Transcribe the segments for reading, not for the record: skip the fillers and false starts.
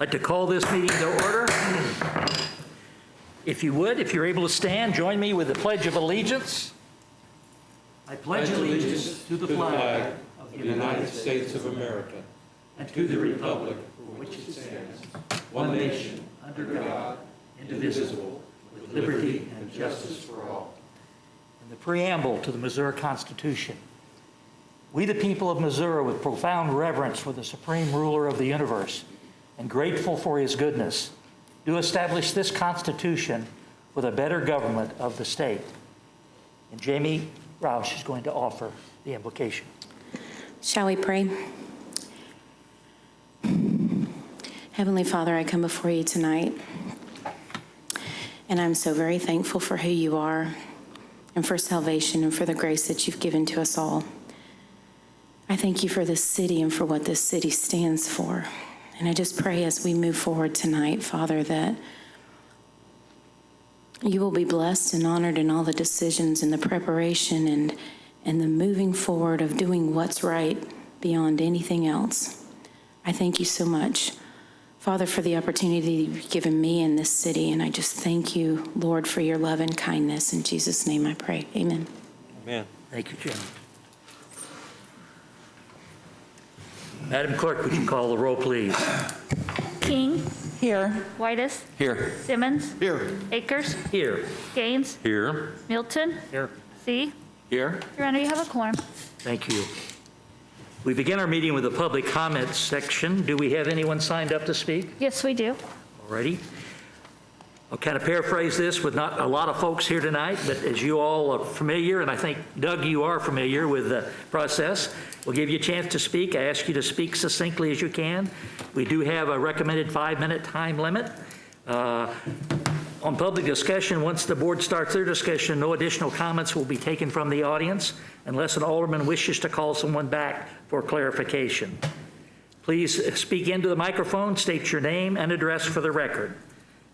I'd like to call this meeting to order. If you would, if you're able to stand, join me with the Pledge of Allegiance. I pledge allegiance to the flag of the United States of America and to the republic for which it stands, one nation, under God, indivisible, with liberty and justice for all. In the preamble to the Missouri Constitution, we the people of Missouri, with profound reverence for the supreme ruler of the universe and grateful for his goodness, do establish this Constitution for the better government of the state. And Jamie Roush is going to offer the invocation. Shall we pray? Heavenly Father, I come before you tonight, and I'm so very thankful for who you are and for salvation and for the grace that you've given to us all. I thank you for this city and for what this city stands for. And I just pray as we move forward tonight, Father, that you will be blessed and honored in all the decisions and the preparation and the moving forward of doing what's right beyond anything else. I thank you so much, Father, for the opportunity you've given me in this city. And I just thank you, Lord, for your love and kindness. In Jesus' name I pray. Amen. Amen. Thank you, Jim. Madam Clerk, would you call the roll, please? King. Here. Whitus. Here. Simmons. Here. Akers. Here. Gaines. Here. Milton. Here. C. Here. Your Honor, you have a quorum. Thank you. We begin our meeting with the public comments section. Do we have anyone signed up to speak? Yes, we do. Alrighty. I'll kind of paraphrase this with not a lot of folks here tonight, but as you all are familiar, and I think, Doug, you are familiar with the process, we'll give you a chance to speak. I ask you to speak succinctly as you can. We do have a recommended 5-minute time limit. On public discussion, once the board starts their discussion, no additional comments will be taken from the audience unless an alderman wishes to call someone back for clarification. Please speak into the microphone, state your name and address for the record.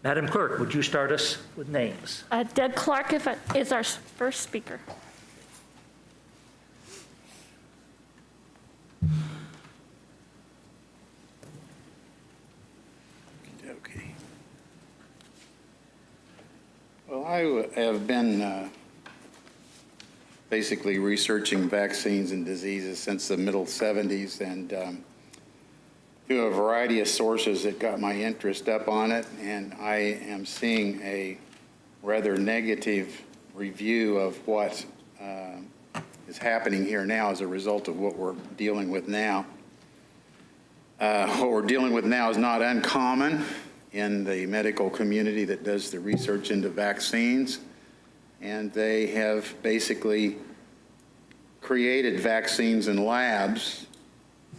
Madam Clerk, would you start us with names? Doug Clark is our first speaker. Okay. Well, I have been basically researching vaccines and diseases since the middle 70s, and through a variety of sources that got my interest up on it, and I am seeing a rather negative review of what is happening here now as a result of what we're dealing with now. What we're dealing with now is not uncommon in the medical community that does the research into vaccines, and they have basically created vaccines in labs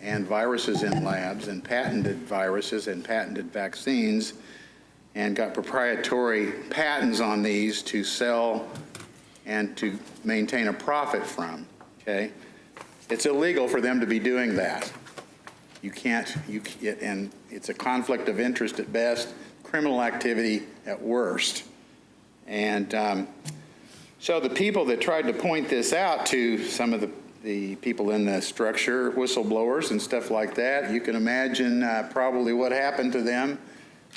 and viruses in labs and patented viruses and patented vaccines and got proprietary patents on these to sell and to maintain a profit from, okay? It's illegal for them to be doing that. You can't, and it's a conflict of interest at best, criminal activity at worst. And so the people that tried to point this out to some of the people in the structure, whistleblowers and stuff like that, you can imagine probably what happened to them.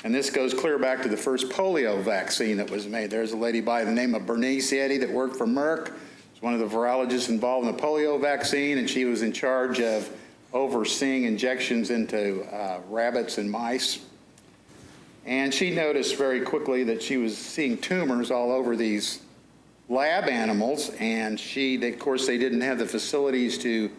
And this goes clear back to the first polio vaccine that was made. There's a lady by the name of Bernice Eddy that worked for Merck. She's one of the virologists involved in the polio vaccine, and she was in charge of overseeing injections into rabbits and mice. And she noticed very quickly that she was seeing tumors all over these lab animals, and of course, they didn't have the facilities to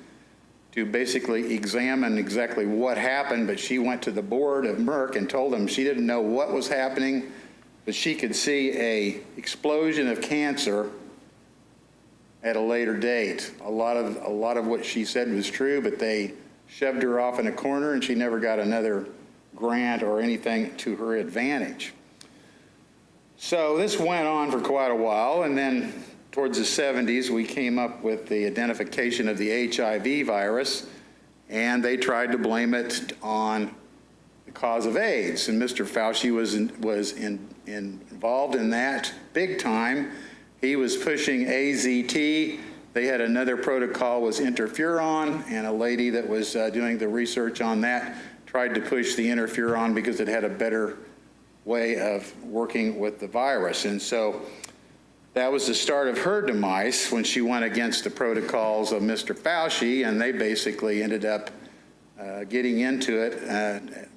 basically examine exactly what happened, but she went to the board of Merck and told them she didn't know what was happening, but she could see a explosion of cancer at a later date. A lot of what she said was true, but they shoved her off in a corner and she never got another grant or anything to her advantage. So this went on for quite a while, and then towards the 70s, we came up with the identification of the HIV virus, and they tried to blame it on the cause of AIDS. And Mr. Fauci was involved in that big time. He was pushing AZT. They had another protocol was interferon, and a lady that was doing the research on that tried to push the interferon because it had a better way of working with the virus. And so that was the start of her demise when she went against the protocols of Mr. Fauci, and they basically ended up getting into it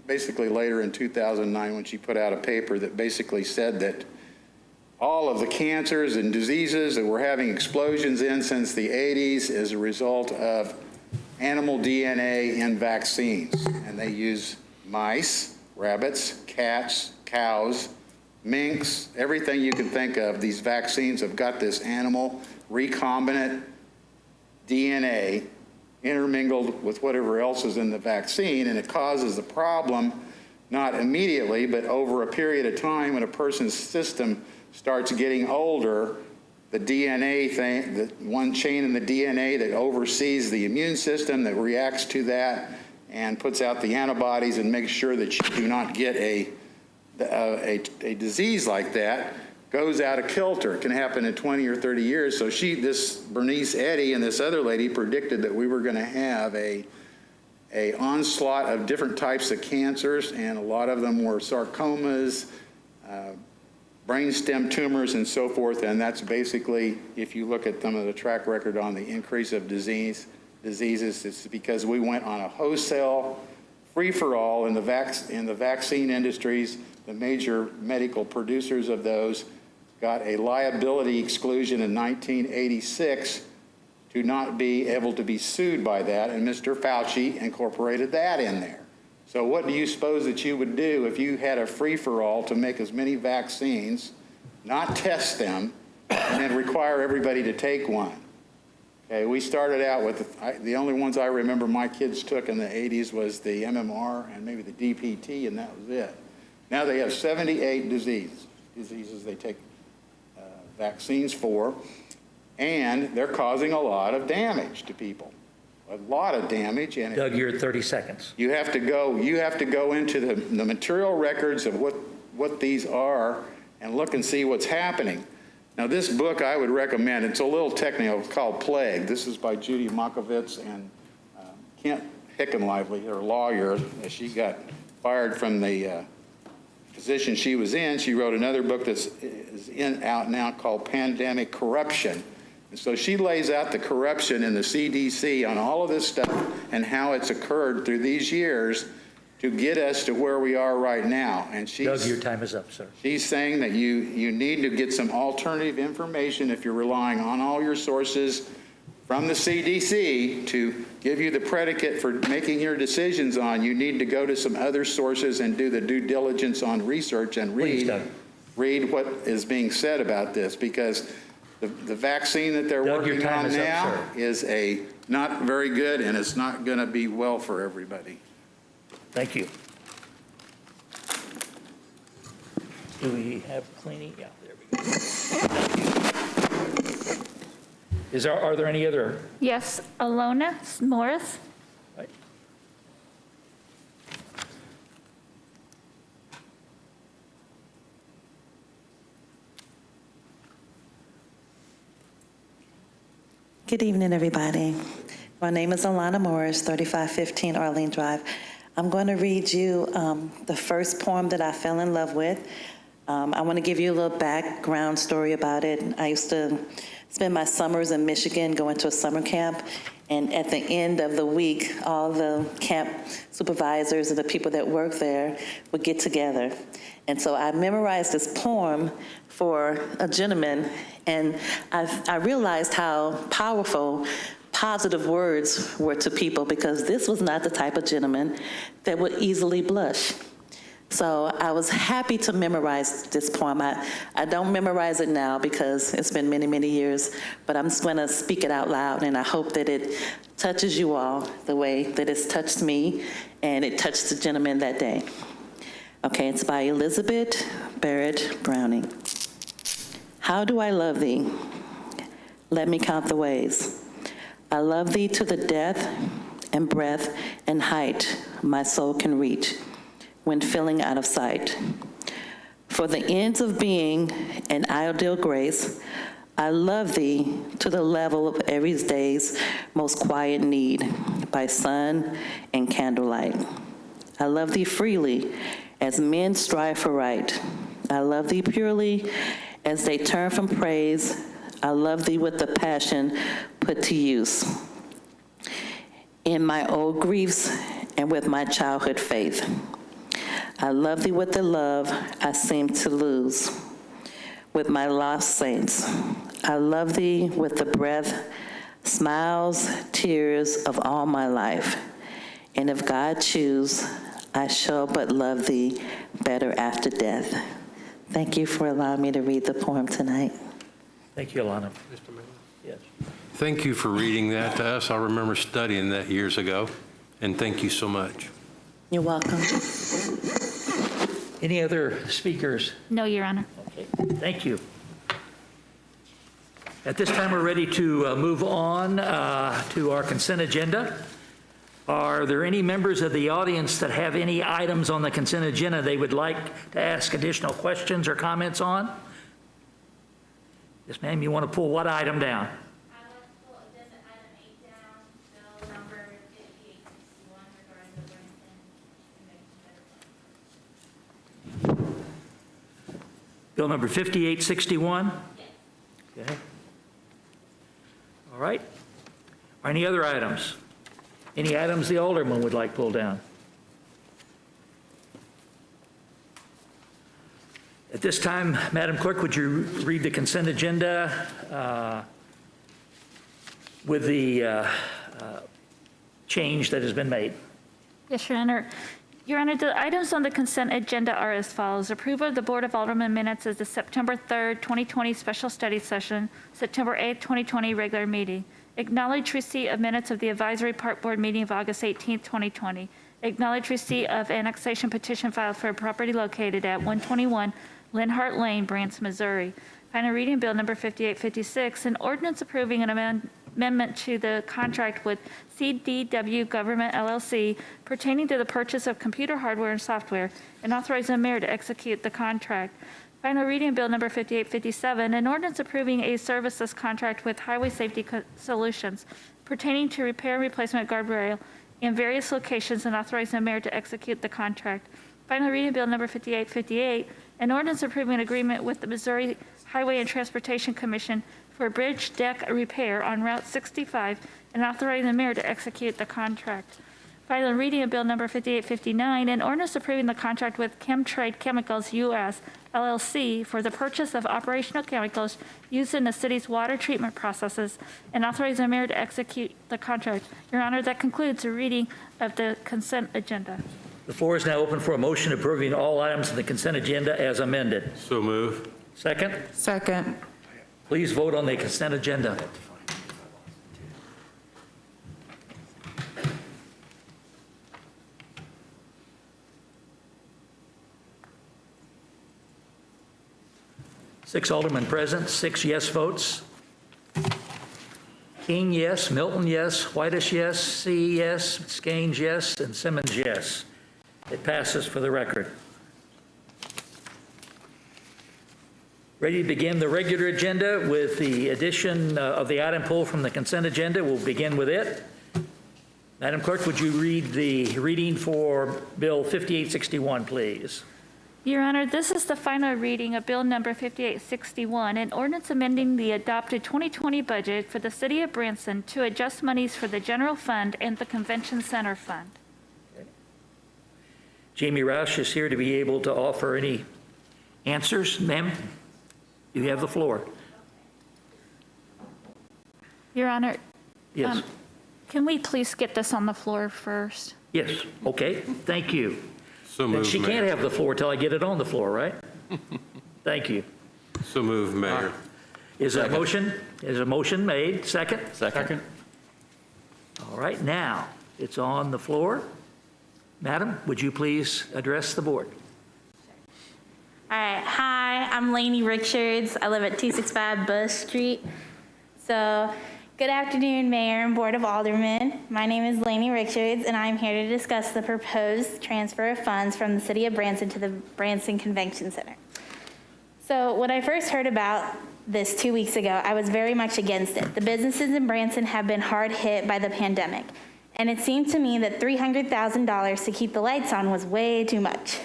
basically later in 2009 when she put out a paper that basically said that all of the cancers and diseases that we're having explosions in since the 80s is a result of animal DNA in vaccines. And they use mice, rabbits, cats, cows, minks, everything you can think of. These vaccines have got this animal recombinant DNA intermingled with whatever else is in the vaccine, and it causes a problem not immediately, but over a period of time when a person's system starts getting older. The DNA thing, the one chain in the DNA that oversees the immune system that reacts to that and puts out the antibodies and makes sure that you do not get a disease like that, goes out of kilter. It can happen in 20 or 30 years. So this Bernice Eddy and this other lady predicted that we were going to have a onslaught of different types of cancers, and a lot of them were sarcomas, brainstem tumors, and so forth. And that's basically, if you look at some of the track record on the increase of diseases, it's because we went on a wholesale free-for-all in the vaccine industries. The major medical producers of those got a liability exclusion in 1986 to not be able to be sued by that, and Mr. Fauci incorporated that in there. So what do you suppose that you would do if you had a free-for-all to make as many vaccines, not test them, and then require everybody to take one? Okay, we started out with, the only ones I remember my kids took in the 80s was the MMR and maybe the DPT, and that was it. Now they have 78 diseases they take vaccines for, and they're causing a lot of damage to people. A lot of damage. And Doug, you're at 30 seconds. You have to go into the material records of what these are and look and see what's happening. Now, this book I would recommend. It's a little technical. It's called Plague. This is by Judy Mokovitz and Kent Hickenlively, her lawyer. She got fired from the position she was in. She wrote another book that's out now called Pandemic Corruption. And so she lays out the corruption in the CDC on all of this stuff and how it's occurred through these years to get us to where we are right now. And Doug, your time is up, sir. She's saying that you need to get some alternative information if you're relying on all your sources from the CDC to give you the predicate for making your decisions on. You need to go to some other sources and do the due diligence on research and read what is being said about this, because the vaccine that they're working on now is not very good, and it's not going to be well for everybody. Thank you. Do we have cleaning? Yeah, there we go. Thank you. Are there any other? Yes, Alona Morris. Right. Good evening, everybody. My name is Alana Morris, 3515 Arlene Drive. I'm going to read you the first poem that I fell in love with. I want to give you a little background story about it. I used to spend my summers in Michigan going to a summer camp, and at the end of the week, all the camp supervisors and the people that work there would get together. And so I memorized this poem for a gentleman, and I realized how powerful positive words were to people, because this was not the type of gentleman that would easily blush. So I was happy to memorize this poem. I don't memorize it now because it's been many, many years, but I'm just going to speak it out loud, and I hope that it touches you all the way that it's touched me and it touched the gentleman that day. Okay, it's by Elizabeth Barrett Browning. How do I love thee? Let me count the ways. I love thee to the depth and breadth and height my soul can reach when feeling out of sight. For the ends of being an ideal grace, I love thee to the level of every day's most quiet need, by sun and candlelight. I love thee freely as men strive for right. I love thee purely as they turn from praise. I love thee with the passion put to use in my old griefs and with my childhood faith. I love thee with the love I seem to lose with my lost saints. I love thee with the breath, smiles, tears of all my life. And if God choose, I shall but love thee better after death. Thank you for allowing me to read the poem tonight. Thank you, Alana. Mr. Mayor. Yes. Thank you for reading that to us. I remember studying that years ago, and thank you so much. You're welcome. Any other speakers? No, Your Honor. Okay, thank you. At this time, we're ready to move on to our consent agenda. Are there any members of the audience that have any items on the consent agenda they would like to ask additional questions or comments on? Yes, ma'am, you want to pull what item down? I want to pull agenda item 8 down, bill number 5861 regarding the Branson convention center. Bill number 5861? Yes. Okay. All right. Are any other items? Any items the alderman would like pulled down? At this time, Madam Clerk, would you read the consent agenda with the change that has been made? Yes, Your Honor. Your Honor, the items on the consent agenda are as follows. Approval of the Board of Aldermen minutes as the September 3rd, 2020 special study session, September 8th, 2020 regular meeting. Acknowledge receipt of minutes of the Advisory Park Board meeting of August 18th, 2020. Acknowledge receipt of annexation petition filed for a property located at 121 Linhart Lane, Branson, Missouri. Final reading bill number 5856, an ordinance approving an amendment to the contract with CDW Government LLC pertaining to the purchase of computer hardware and software, and authorizing the mayor to execute the contract. Final reading bill number 5857, an ordinance approving a services contract with Highway Safety Solutions pertaining to repair and replacement guardrail in various locations, and authorizing the mayor to execute the contract. Final reading bill number 5858, an ordinance approving an agreement with the Missouri Highway and Transportation Commission for bridge deck repair on Route 65, and authorizing the mayor to execute the contract. Final reading of bill number 5859, an ordinance approving the contract with Chemtrade Chemicals U.S. LLC for the purchase of operational chemicals used in the city's water treatment processes, and authorizing the mayor to execute the contract. Your Honor, that concludes the reading of the consent agenda. The floor is now open for a motion approving all items in the consent agenda as amended. So move. Second? Second. Please vote on the consent agenda. Six aldermen present, 6 yes votes. King, yes. Milton, yes. Whitish, yes. C, yes. Skanes, yes. And Simmons, yes. It passes for the record. Ready to begin the regular agenda with the addition of the item pulled from the consent agenda. We'll begin with it. Madam Clerk, would you read the reading for Bill 5861, please? Your Honor, this is the final reading of Bill Number 5861, an ordinance amending the adopted 2020 budget for the City of Branson to adjust monies for the General Fund and the Convention Center Fund. Jamie Roush is here to be able to offer any answers. Ma'am, you have the floor. Your Honor, Yes. can we please get this on the floor first? Yes, okay, thank you. So And move, she Mayor. can't have the floor till I get it on the floor, right? Thank you. So move, Mayor. Is a motion made? Second? Second. All right, now, it's on the floor. Madam, would you please address the board? All right. Hi, I'm Lainey Richards. I live at 265 Bush Street. So, good afternoon, Mayor and Board of Aldermen. My name is Lainey Richards, and I'm here to discuss the proposed transfer of funds from the City of Branson to the Branson Convention Center. So, when I first heard about this 2 weeks ago, I was very much against it. The businesses in Branson have been hard hit by the pandemic, and it seemed to me that $300,000 to keep the lights on was way too much.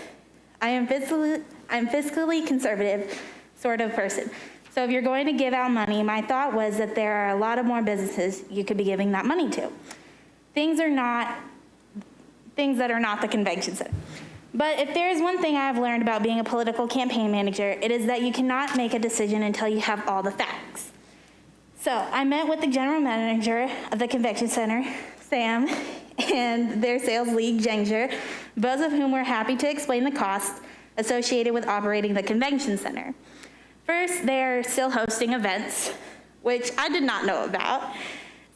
I'm fiscally conservative sort of person. So if you're going to give out money, my thought was that there are a lot of more businesses you could be giving that money to. Things that are not the convention center. But if there is one thing I've learned about being a political campaign manager, it is that you cannot make a decision until you have all the facts. So I met with the general manager of the convention center, Sam, and their sales lead, Jenger, both of whom were happy to explain the costs associated with operating the convention center. First, they're still hosting events, which I did not know about.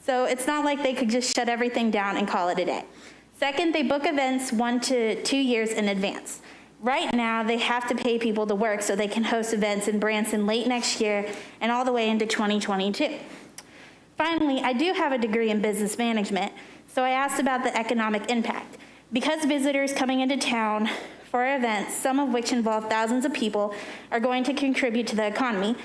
So it's not like they could just shut everything down and call it a day. Second, they book events 1 to 2 years in advance. Right now, they have to pay people to work so they can host events in Branson late next year and all the way into 2022. Finally, I do have a degree in business management, so I asked about the economic impact. Because visitors coming into town for events, some of which involve thousands of people, are going to contribute to the economy,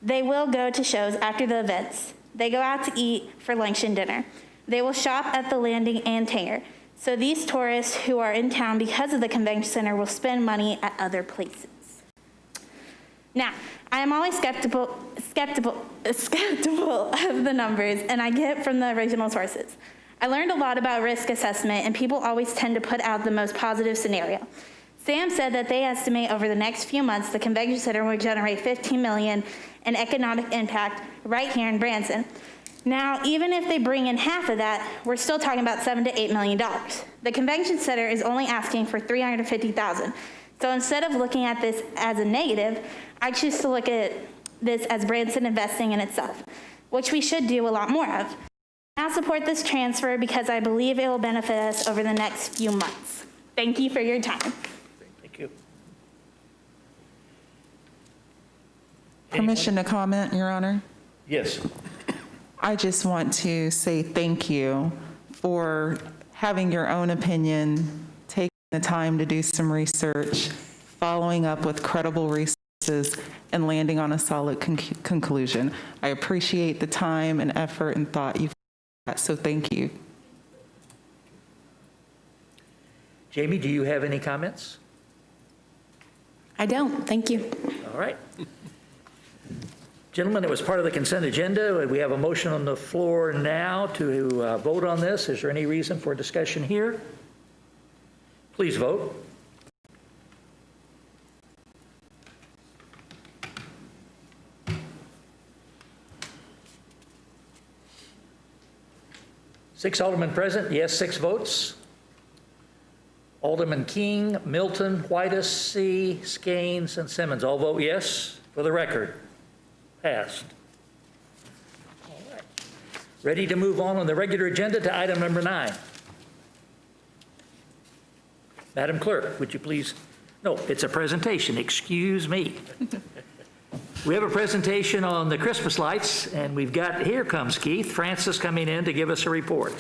they will go to shows after the events. They go out to eat for lunch and dinner. They will shop at the landing and Tanger. So these tourists who are in town because of the convention center will spend money at other places. Now, I am always skeptical of the numbers, and I get from the original sources. I learned a lot about risk assessment, and people always tend to put out the most positive scenario. Sam said that they estimate over the next few months the convention center will generate $15 million in economic impact right here in Branson. Now, even if they bring in half of that, we're still talking about $7 to $8 million. The convention center is only asking for $350,000. So instead of looking at this as a negative, I choose to look at this as Branson investing in itself, which we should do a lot more of. I support this transfer because I believe it will benefit us over the next few months. Thank you for your time. Thank you. Permission to comment, Your Honor? Yes. I just want to say thank you for having your own opinion, taking the time to do some research, following up with credible resources, and landing on a solid conclusion. I appreciate the time and effort and thought you've got, so thank you. Jamie, do you have any comments? I don't, thank you. All right. Gentlemen, it was part of the consent agenda. We have a motion on the floor now to vote on this. Is there any reason for discussion here? Please vote. Six aldermen present, yes, 6 votes. Alderman King, Milton, Whitus, C., Skanes, and Simmons all vote yes for the record. Passed. All right. Ready to move on the regular agenda to item number 9. Madam Clerk, would you please? No, it's a presentation, excuse me. We have a presentation on the Christmas lights, and we've got, here comes Keith Francis coming in to give us a report.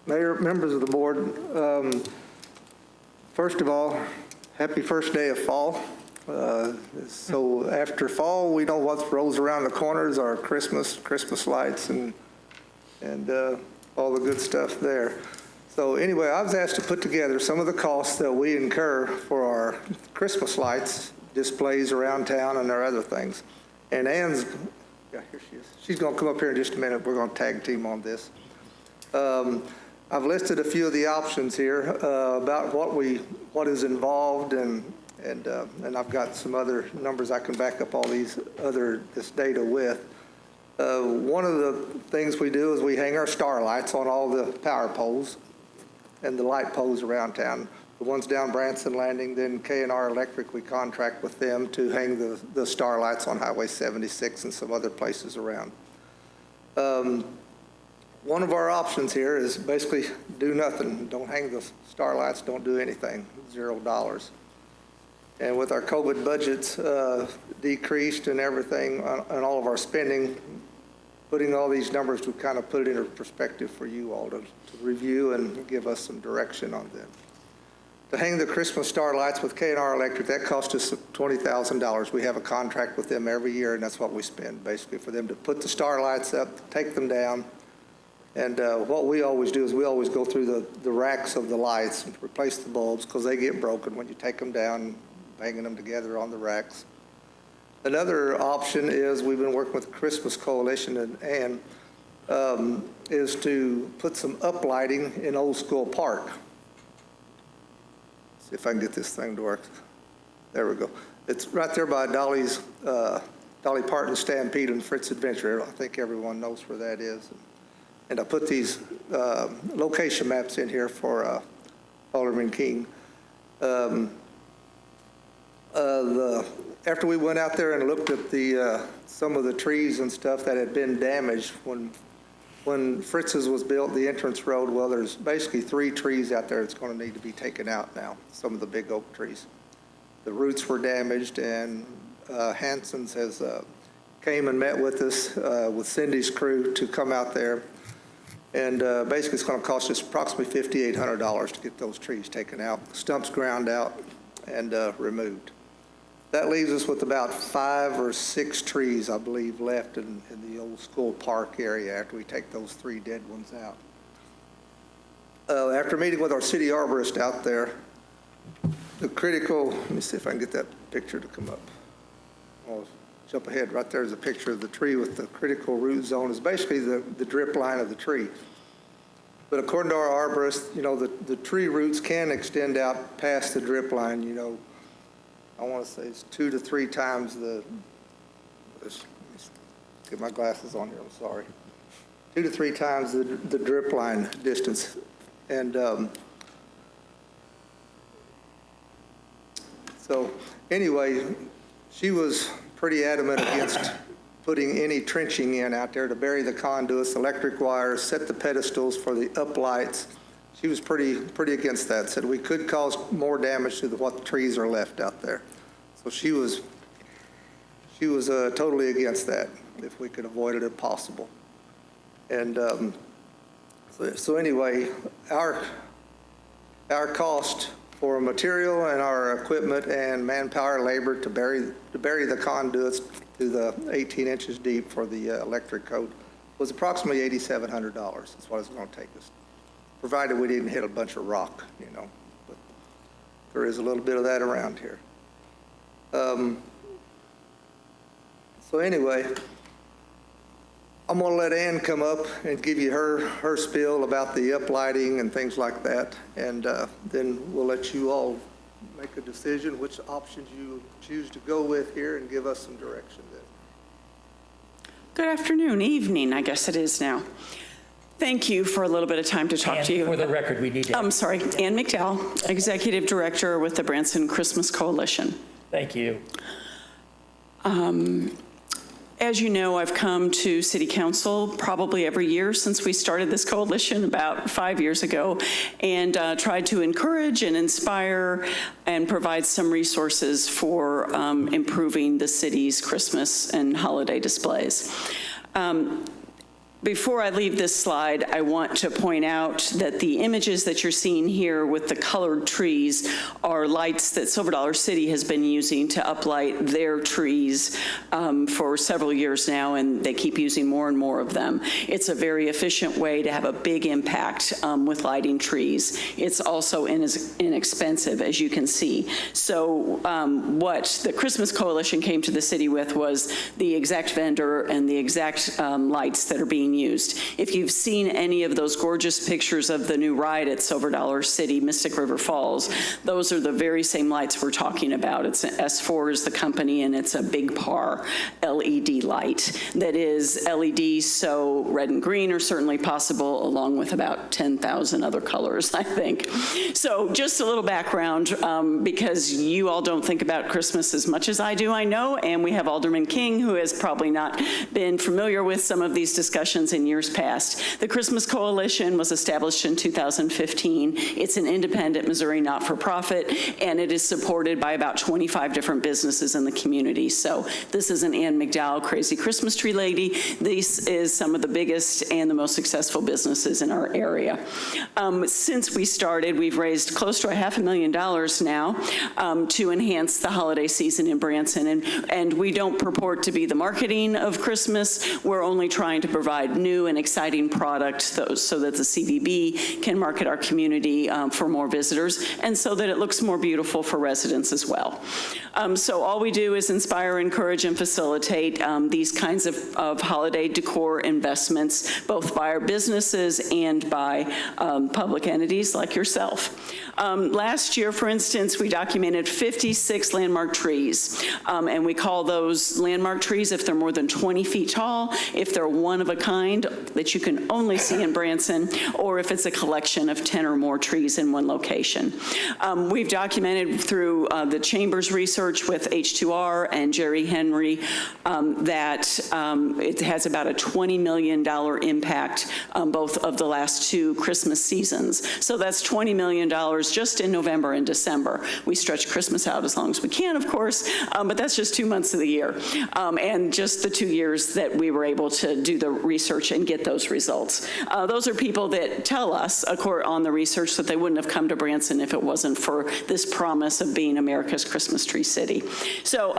Mayor, members of the board, first of all, happy first day of fall. So after fall, we know what rolls around the corners are Christmas lights and all the good stuff there. So anyway, I was asked to put together some of the costs that we incur for our Christmas lights, displays around town, and our other things. And Ann's, yeah, here she is. She's going to come up here in just a minute. We're going to tag team on this. I've listed a few of the options here about what is involved, and I've got some other numbers I can back up all this data with. One of the things we do is we hang our star lights on all the power poles and the light poles around town. The ones down Branson Landing, then K&R Electric, we contract with them to hang the star lights on Highway 76 and some other places around. One of our options here is basically do nothing. Don't hang the star lights, don't do anything, $0. And with our COVID budgets decreased and everything, and all of our spending, putting all these numbers to kind of put it into perspective for you all to review and give us some direction on them. To hang the Christmas star lights with K&R Electric, that cost us $20,000. We have a contract with them every year, and that's what we spend, basically, for them to put the star lights up, take them down. And what we always do is we always go through the racks of the lights and replace the bulbs because they get broken when you take them down, banging them together on the racks. Another option is we've been working with the Christmas Coalition and is to put some uplighting in Old School Park. See if I can get this thing to work. There we go. It's right there by Dolly Parton Stampede and Fritz Adventure. I think everyone knows where that is. And I put these location maps in here for Alderman King. After we went out there and looked at some of the trees and stuff that had been damaged when Fritz's was built, the entrance road, well, there's basically 3 trees out there that's going to need to be taken out now, some of the big oak trees. The roots were damaged, and Hanson's has came and met with us, with Cindy's crew, to come out there. And basically, it's going to cost us approximately $5,800 to get those trees taken out, stumps ground out, and removed. That leaves us with about 5 or 6 trees, I believe, left in the Old School Park area after we take those 3 dead ones out. After meeting with our city arborist out there, the critical, let me see if I can get that picture to come up. I'll jump ahead. Right there's a picture of the tree with the critical root zone. Is basically the drip line of the tree. But according to our arborist, you know, the tree roots can extend out past the drip line, you know. I want to say it's 2 to 3 times the, let's get my glasses on here, I'm sorry. 2 to 3 times the drip line distance. And so anyway, she was pretty adamant against putting any trenching in out there to bury the conduits, electric wires, set the pedestals for the uplights. She was pretty against that, said we could cause more damage to what the trees are left out there. So she was totally against that if we could avoid it if possible. And so anyway, our cost for material and our equipment and manpower, labor to bury the conduits to the 18 inches deep for the electric code was approximately $8,700. That's what it's going to take us, provided we didn't hit a bunch of rock, you know. But there is a little bit of that around here. So anyway, I'm going to let Ann come up and give you her spiel about the uplighting and things like that, and then we'll let you all make a decision which options you choose to go with here and give us some direction then. Good afternoon, evening, I guess it is now. Thank you for a little bit of time to talk to you. For the record, we need to... I'm sorry, Ann McDowell, Executive Director with the Branson Christmas Coalition. Thank you. As you know, I've come to City Council probably every year since we started this coalition about 5 years ago, and tried to encourage and inspire and provide some resources for improving the city's Christmas and holiday displays. Before I leave this slide, I want to point out that the images that you're seeing here with the colored trees are lights that Silver Dollar City has been using to uplight their trees for several years now, and they keep using more and more of them. It's a very efficient way to have a big impact with lighting trees. It's also inexpensive, as you can see. So what the Christmas Coalition came to the city with was the exact vendor and the exact lights that are being used. If you've seen any of those gorgeous pictures of the new ride at Silver Dollar City, Mystic River Falls, those are the very same lights we're talking about. It's an S4 is the company, and it's a big PAR LED light that is LED, so red and green are certainly possible, along with about 10,000 other colors, I think. So just a little background, because you all don't think about Christmas as much as I do, I know, and we have Alderman King, who has probably not been familiar with some of these discussions actions in years past. The Christmas Coalition was established in 2015. It's an independent Missouri not-for-profit, and it is supported by about 25 different businesses in the community. So this isn't Ann McDowell, Crazy Christmas Tree Lady. This is some of the biggest and the most successful businesses in our area. Since we started, we've raised close to $500,000 now to enhance the holiday season in Branson. And we don't purport to be the marketing of Christmas. We're only trying to provide new and exciting products so that the CVB can market our community for more visitors, and so that it looks more beautiful for residents as well. So all we do is inspire, encourage, and facilitate these kinds of holiday decor investments, both by our businesses and by public entities like yourself. Last year, for instance, we documented 56 landmark trees, and we call those landmark trees if they're more than 20 feet tall, if they're one of a kind that you can only see in Branson, or if it's a collection of 10 or more trees in one location. We've documented through the Chamber's research with H2R and Jerry Henry that it has about a $20 million impact both of the last two Christmas seasons. So that's $20 million just in November and December. We stretch Christmas out as long as we can, of course, but that's just 2 months of the year. And just the 2 years that we were able to do the research and get those results. Those are people that tell us on the research that they wouldn't have come to Branson if it wasn't for this promise of being America's Christmas tree city. So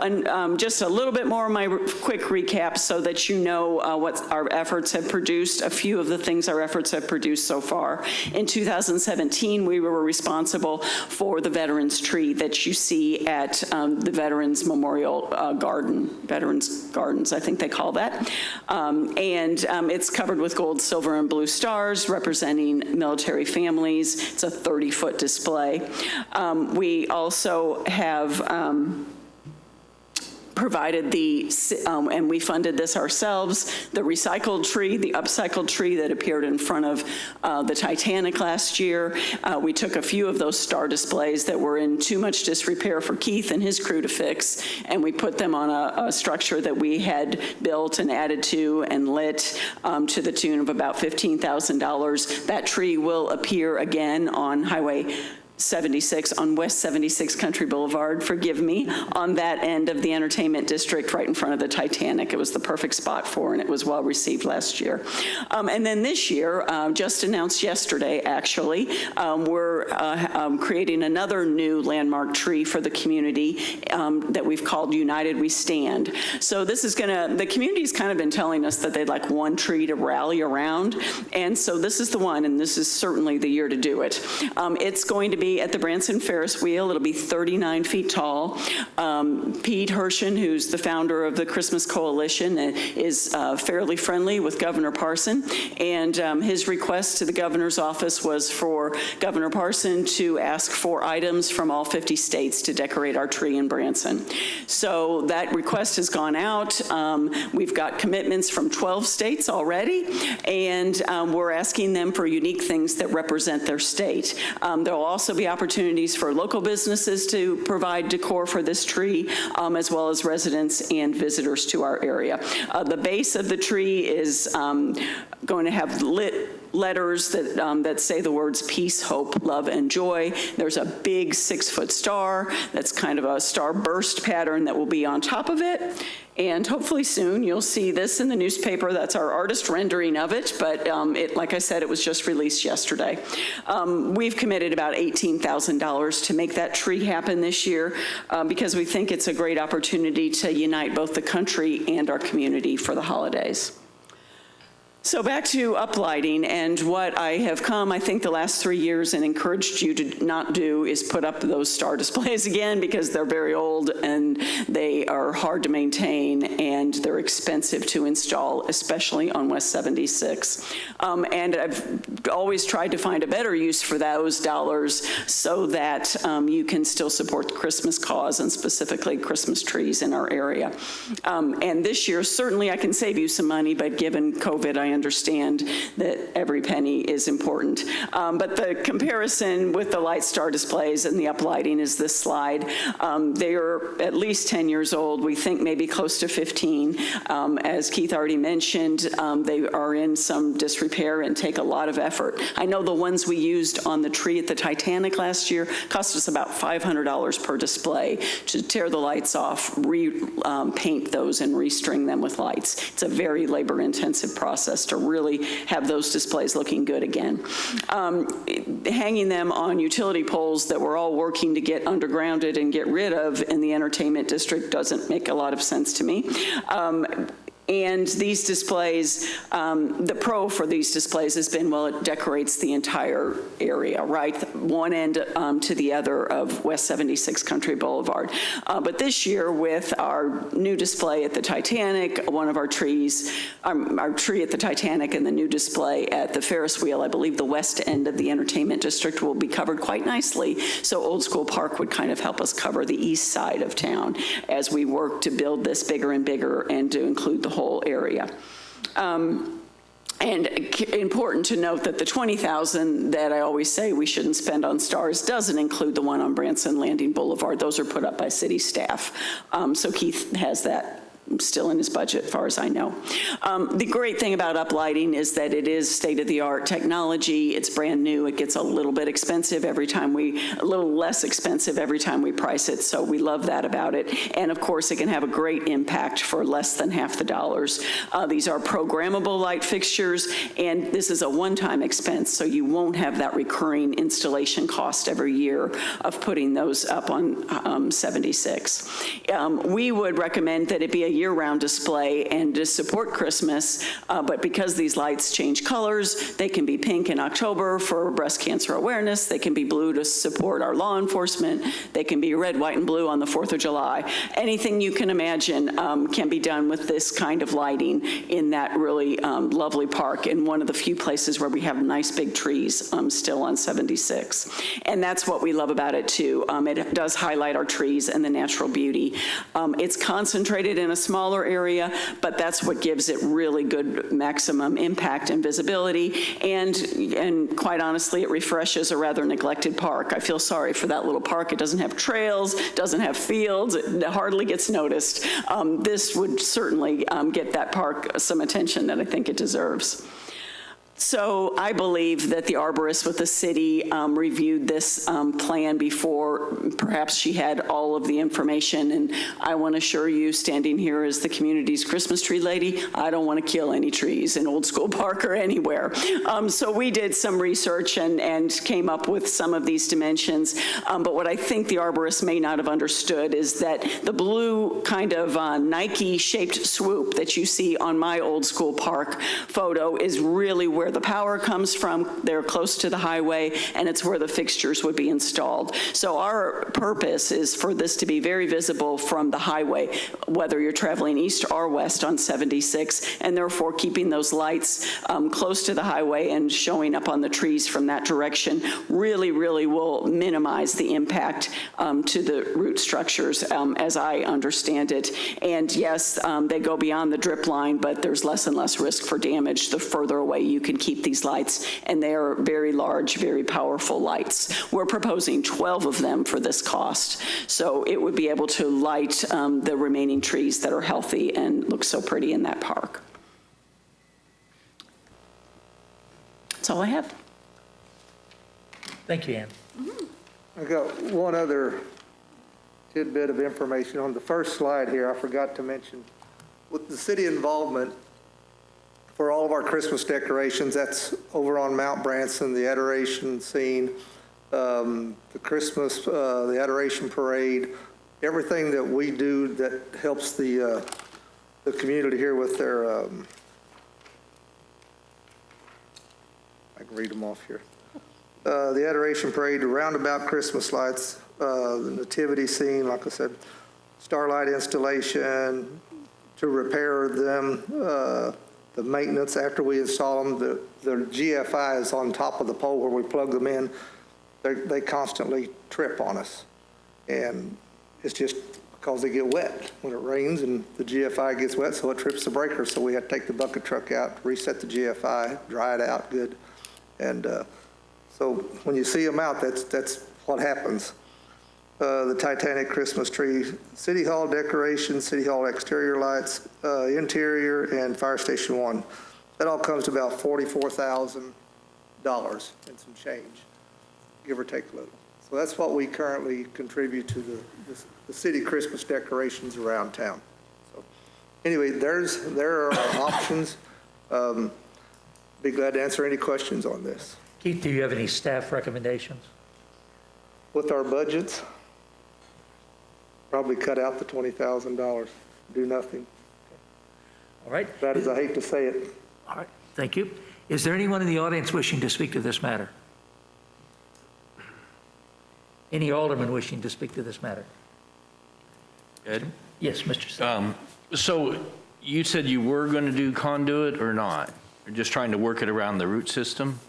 just a little bit more of my quick recap so that you know what our efforts have produced, a few of the things our efforts have produced so far. In 2017, we were responsible for the Veterans tree that you see at the Veterans Memorial Garden, Veterans Gardens, I think they call that. It's covered with gold, silver, and blue stars representing military families. It's a 30-foot display. We also have provided and we funded this ourselves, the recycled tree, the upcycled tree that appeared in front of the Titanic last year. We took a few of those star displays that were in too much disrepair for Keith and his crew to fix, and we put them on a structure that we had built and added to and lit to the tune of about $15,000. That tree will appear again on Highway 76 on West 76 Country Boulevard, forgive me, on that end of the entertainment district right in front of the Titanic. It was the perfect spot for, and it was well received last year. And then this year, just announced yesterday actually, we're creating another new landmark tree for the community that we've called United We Stand. So this is the community's kind of been telling us that they'd like one tree to rally around, and so this is the one, and this is certainly the year to do it. It's going to be at the Branson Ferris wheel. It'll be 39 feet tall. Pete Hershen, who's the founder of the Christmas Coalition, is fairly friendly with Governor Parson, and his request to the governor's office was for Governor Parson to ask for items from all 50 states to decorate our tree in Branson. So that request has gone out. We've got commitments from 12 states already, and we're asking them for unique things that represent their state. There'll also be opportunities for local businesses to provide decor for this tree, as well as residents and visitors to our area. The base of the tree is going to have lit letters that say the words peace, hope, love, and joy. There's a big 6-foot star that's kind of a starburst pattern that will be on top of it. And hopefully soon you'll see this in the newspaper. That's our artist rendering of it, but like I said, it was just released yesterday. We've committed about $18,000 to make that tree happen this year because we think it's a great opportunity to unite both the country and our community for the holidays. So back to uplighting, and what I have come, I think, the last 3 years and encouraged you to not do is put up those star displays again, because they're very old and they are hard to maintain and they're expensive to install, especially on West 76. And I've always tried to find a better use for those dollars so that you can still support the Christmas cause and specifically Christmas trees in our area. And this year, certainly I can save you some money, but given COVID, I understand that every penny is important. But the comparison with the Light Star displays and the uplighting is this slide. They are at least 10 years old. We think maybe close to 15. As Keith already mentioned, they are in some disrepair and take a lot of effort. I know the ones we used on the tree at the Titanic last year cost us about $500 per display to tear the lights off, paint those, and restring them with lights. It's a very labor-intensive process to really have those displays looking good again. Hanging them on utility poles that we're all working to get undergrounded and get rid of in the entertainment district doesn't make a lot of sense to me. And these displays, the pro for these displays has been, well, it decorates the entire area, right? One end to the other of West 76 Country Boulevard. But this year, with our new display at the Titanic, one of our trees, our tree at the Titanic and the new display at the Ferris wheel, I believe the west end of the entertainment district will be covered quite nicely. So Old School Park would kind of help us cover the east side of town as we work to build this bigger and bigger and to include the whole area. And important to note that the $20,000 that I always say we shouldn't spend on stars doesn't include the one on Branson Landing Boulevard. Those are put up by city staff. So Keith has that still in his budget, as far as I know. The great thing about uplighting is that it is state-of-the-art technology. It's brand new. It gets a little bit expensive every time a little less expensive every time we price it, so we love that about it. And of course, it can have a great impact for less than half the dollars. These are programmable light fixtures, and this is a one-time expense, so you won't have that recurring installation cost every year of putting those up on 76. We would recommend that it be a year-round display and to support Christmas, but because these lights change colors, they can be pink in October for breast cancer awareness, they can be blue to support our law enforcement, they can be red, white, and blue on the 4th of July. Anything you can imagine can be done with this kind of lighting in that really lovely park, in one of the few places where we have nice big trees still on 76. And that's what we love about it too. It does highlight our trees and the natural beauty. It's concentrated in a smaller area, but that's what gives it really good maximum impact and visibility. And quite honestly, it refreshes a rather neglected park. I feel sorry for that little park. It doesn't have trails, doesn't have fields, it hardly gets noticed. This would certainly get that park some attention that I think it deserves. So I believe that the arborist with the city reviewed this plan before perhaps she had all of the information. And I want to assure you, standing here as the community's Christmas tree lady, I don't want to kill any trees in Old School Park or anywhere. So we did some research and came up with some of these dimensions. But what I think the arborist may not have understood is that the blue kind of Nike-shaped swoop that you see on my Old School Park photo is really where the power comes from. They're close to the highway, and it's where the fixtures would be installed. So our purpose is for this to be very visible from the highway, whether you're traveling east or west on 76, and therefore keeping those lights close to the highway and showing up on the trees from that direction really, really will minimize the impact to the root structures as I understand it. And yes, they go beyond the drip line, but there's less and less risk for damage the further away you can keep these lights, and they are very large, very powerful lights. We're proposing 12 of them for this cost, so it would be able to light the remaining trees that are healthy and look so pretty in that park. That's all I have. Thank you, Ann. I got one other tidbit of information on the first slide here. I forgot to mention, with the city involvement for all of our Christmas decorations, that's over on Mount Branson, the adoration scene, the Christmas, the adoration parade, everything that we do that helps the community here with their, I can read them off here. The adoration parade, the roundabout Christmas lights, the nativity scene, like I said, starlight installation, to repair them, the maintenance after we install them. The GFI is on top of the pole where we plug them in. They constantly trip on us. And it's just because they get wet when it rains and the GFI gets wet, so it trips the breaker. So we had to take the bucket truck out, reset the GFI, dry it out good. And so when you see them out, that's what happens. The Titanic Christmas tree, City Hall decorations, City Hall exterior lights, interior, and Fire Station 1. That all comes to about $44,000 and some change, give or take a little. So that's what we currently contribute to the city Christmas decorations around town. So anyway, there are our options. Be glad to answer any questions on this. Keith, do you have any staff recommendations? With our budgets, probably cut out the $20,000, do nothing. All right. That is, I hate to say it. All right, thank you. Is there anyone in the audience wishing to speak to this matter? Any alderman wishing to speak to this matter? Ed? Yes, Mr. Simmons. So you said you were going to do conduit or not? You're just trying to work it around the root system?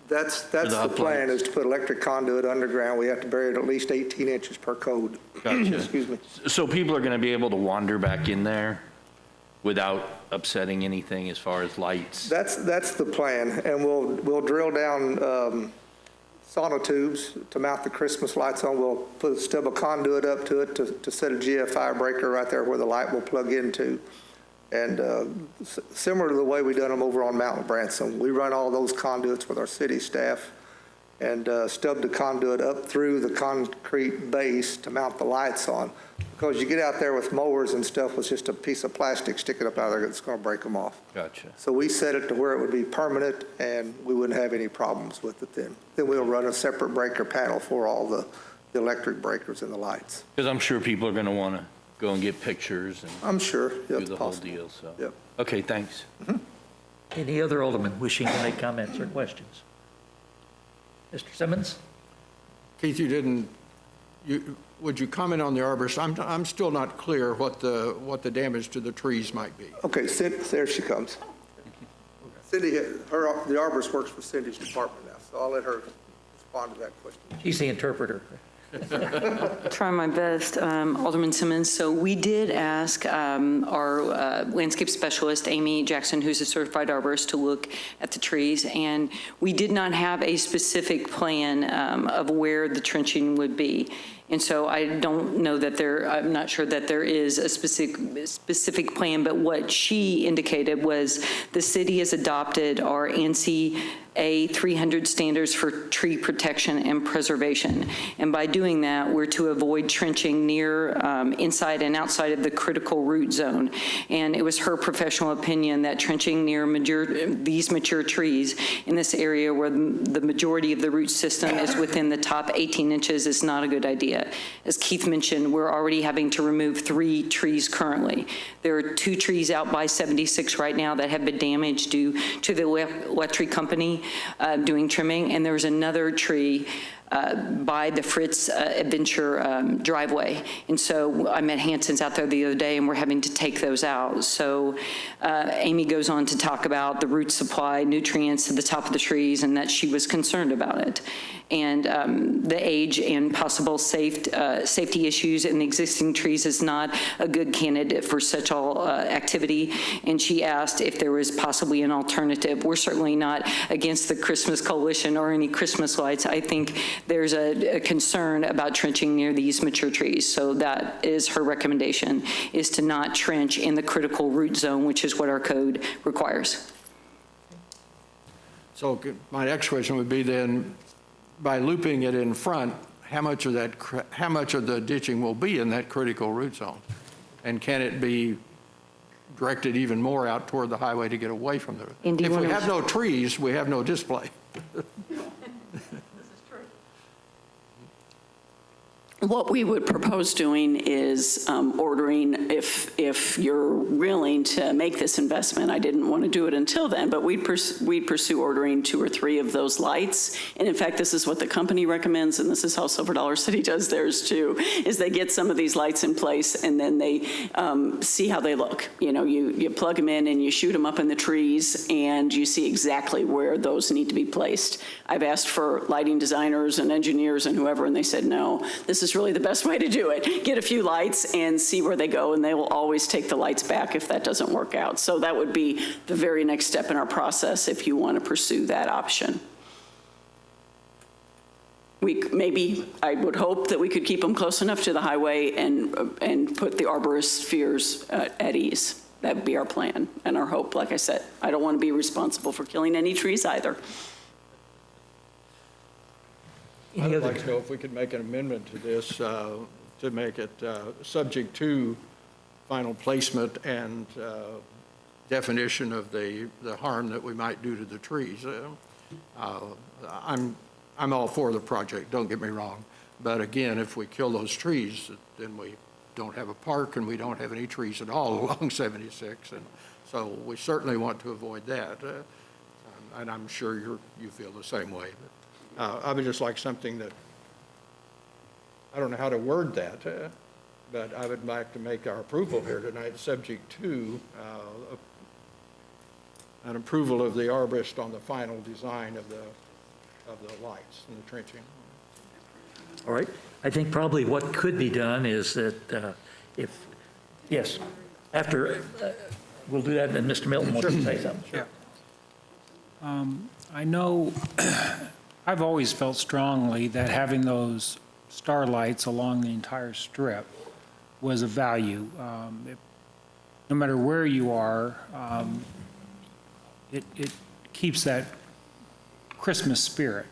That's the plan, is to put electric conduit underground. We have to bury it at least 18 inches per code. Gotcha. Excuse me. So people are going to be able to wander back in there without upsetting anything as far as lights? That's the plan, and we'll drill down sonotubes to mount the Christmas lights on. We'll put a stub of conduit up to it to set a GFI breaker right there where the light will plug into. And similar to the way we done them over on Mountain Branson, we run all those conduits with our city staff and stub the conduit up through the concrete base to mount the lights on. Because you get out there with mowers and stuff with just a piece of plastic sticking up out there, it's going to break them off. Gotcha. So we set it to where it would be permanent and we wouldn't have any problems with it then. Then we'll run a separate breaker panel for all the electric breakers and the lights. Because I'm sure people are going to want to go and get pictures and I'm sure. do the whole deal, so. Yep. Okay, thanks. Any other alderman wishing to make comments or questions? Mr. Simmons? Keith, would you comment on the arborist? I'm still not clear what the damage to the trees might be. Okay, there she comes. Cindy, the arborist works for Cindy's department now, so I'll let her respond to that question. She's the interpreter. Try my best, Alderman Simmons. So we did ask our landscape specialist, Amy Jackson, who's a certified arborist, to look at the trees, and we did not have a specific plan of where the trenching would be. And so I don't know that I'm not sure that there is a specific plan, but what she indicated was the city has adopted our ANSI A300 standards for tree protection and preservation. And by doing that, we're to avoid trenching near inside and outside of the critical root zone. And it was her professional opinion that trenching near these mature trees in this area where the majority of the root system is within the top 18 inches is not a good idea. As Keith mentioned, we're already having to remove 3 trees currently. There are 2 trees out by 76 right now that have been damaged due to the electric company doing trimming, and there's another tree by the Fritz Adventure driveway. And so I met Hanson's out there the other day, and we're having to take those out. So Amy goes on to talk about the root supply, nutrients to the top of the trees, and that she was concerned about it. And the age and possible safety issues in the existing trees is not a good candidate for such activity. And she asked if there was possibly an alternative. We're certainly not against the Christmas Coalition or any Christmas lights. I think there's a concern about trenching near these mature trees. So that is her recommendation, is to not trench in the critical root zone, which is what our code requires. So my next question would be then, by looping it in front, how much of the ditching will be in that critical root zone? And can it be directed even more out toward the highway to get away from there? If we have no trees, we have no display. What we would propose doing is ordering, if you're willing to make this investment, I didn't want to do it until then, but we'd pursue ordering 2 or 3 of those lights. And in fact, this is what the company recommends, and this is how Silver Dollar City does theirs too, is they get some of these lights in place and then they see how they look. You know, you plug them in and you shoot them up in the trees and you see exactly where those need to be placed. I've asked for lighting designers and engineers and whoever, and they said, no, this is really the best way to do it. Get a few lights and see where they go, and they will always take the lights back if that doesn't work out. So that would be the very next step in our process if you want to pursue that option. I would hope that we could keep them close enough to the highway and put the arborist fears at ease. That would be our plan and our hope. Like I said, I don't want to be responsible for killing any trees either. I would like to know if we could make an amendment to this to make it subject to final placement and definition of the harm that we might do to the trees. I'm all for the project, don't get me wrong. But again, if we kill those trees, then we don't have a park and we don't have any trees at all along 76. And so we certainly want to avoid that. And I'm sure you feel the same way. I would just like something that, I don't know how to word that, but I would like to make our approval here tonight subject to an approval of the arborist on the final design of the lights and the trenching. All right. I think probably what could be done is that yes, after, we'll do that, and then Mr. Milton wants to say something. Sure. I know I've always felt strongly that having those star lights along the entire strip was a value. No matter where you are, it keeps that Christmas spirit.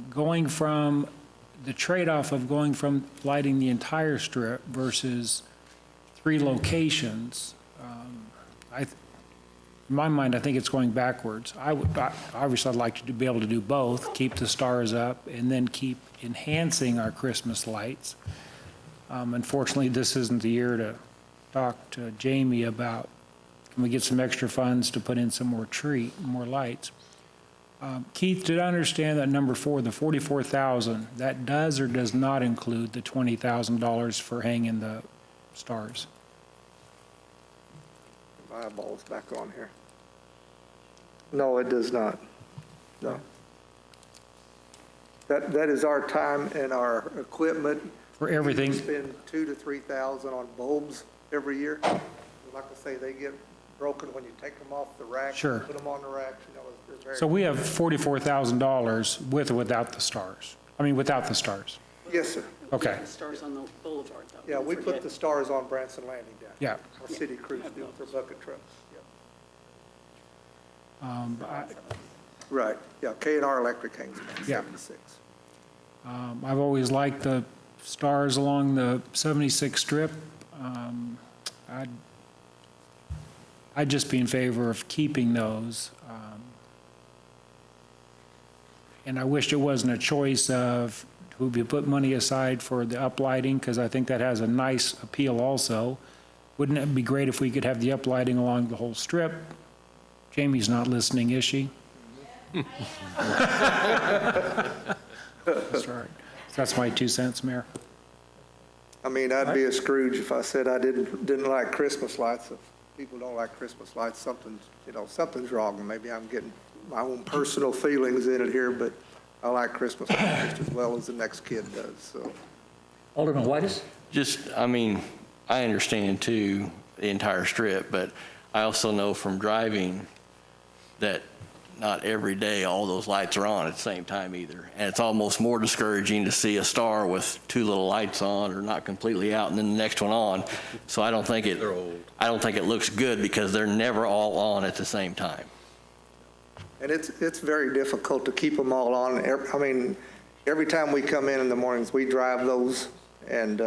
Going from the trade-off of going from lighting the entire strip versus 3 locations, in my mind, I think it's going backwards. Obviously, I'd like to be able to do both, keep the stars up and then keep enhancing our Christmas lights. Unfortunately, this isn't the year to talk to Jamie about, can we get some extra funds to put in some more lights? Keith, did I understand that number 4, the $44,000, that does or does not include the $20,000 for hanging the stars? My eyeballs back on here. No, it does not. No. That is our time and our equipment. For everything? We spend $2,000 to $3,000 on bulbs every year. Like I say, they get broken when you take them off the rack. Sure. Put them on the racks, you know. They're very So we have $44,000 with or without the stars? I mean, without the stars? Yes, sir. Okay. The stars on the boulevard, though. Yeah, we put the stars on Branson Landing down. Yeah. Our city crews do with their bucket trucks. Yeah. Right, yeah, K&R Electric hangs them on Yeah. 76. I've always liked the stars along the 76 strip. I'd just be in favor of keeping those. And I wished it wasn't a choice of who we put money aside for the uplighting, because I think that has a nice appeal also. Wouldn't it be great if we could have the uplighting along the whole strip? Jamie's not listening, is she? That's right. That's my 2 cents, Mayor. I mean, I'd be a Scrooge if I said I didn't like Christmas lights. If people don't like Christmas lights, something's wrong. And maybe I'm getting my own personal feelings in it here, but I like Christmas lights just as well as the next kid does, so. Alderman Whitus? I understand too, the entire strip, but I also know from driving that not every day all those lights are on at the same time either. And it's almost more discouraging to see a star with 2 little lights on or not completely out and then the next one on. So I don't think it looks good because they're never all on at the same time. And it's very difficult to keep them all on. I mean, every time we come in the mornings, we drive those and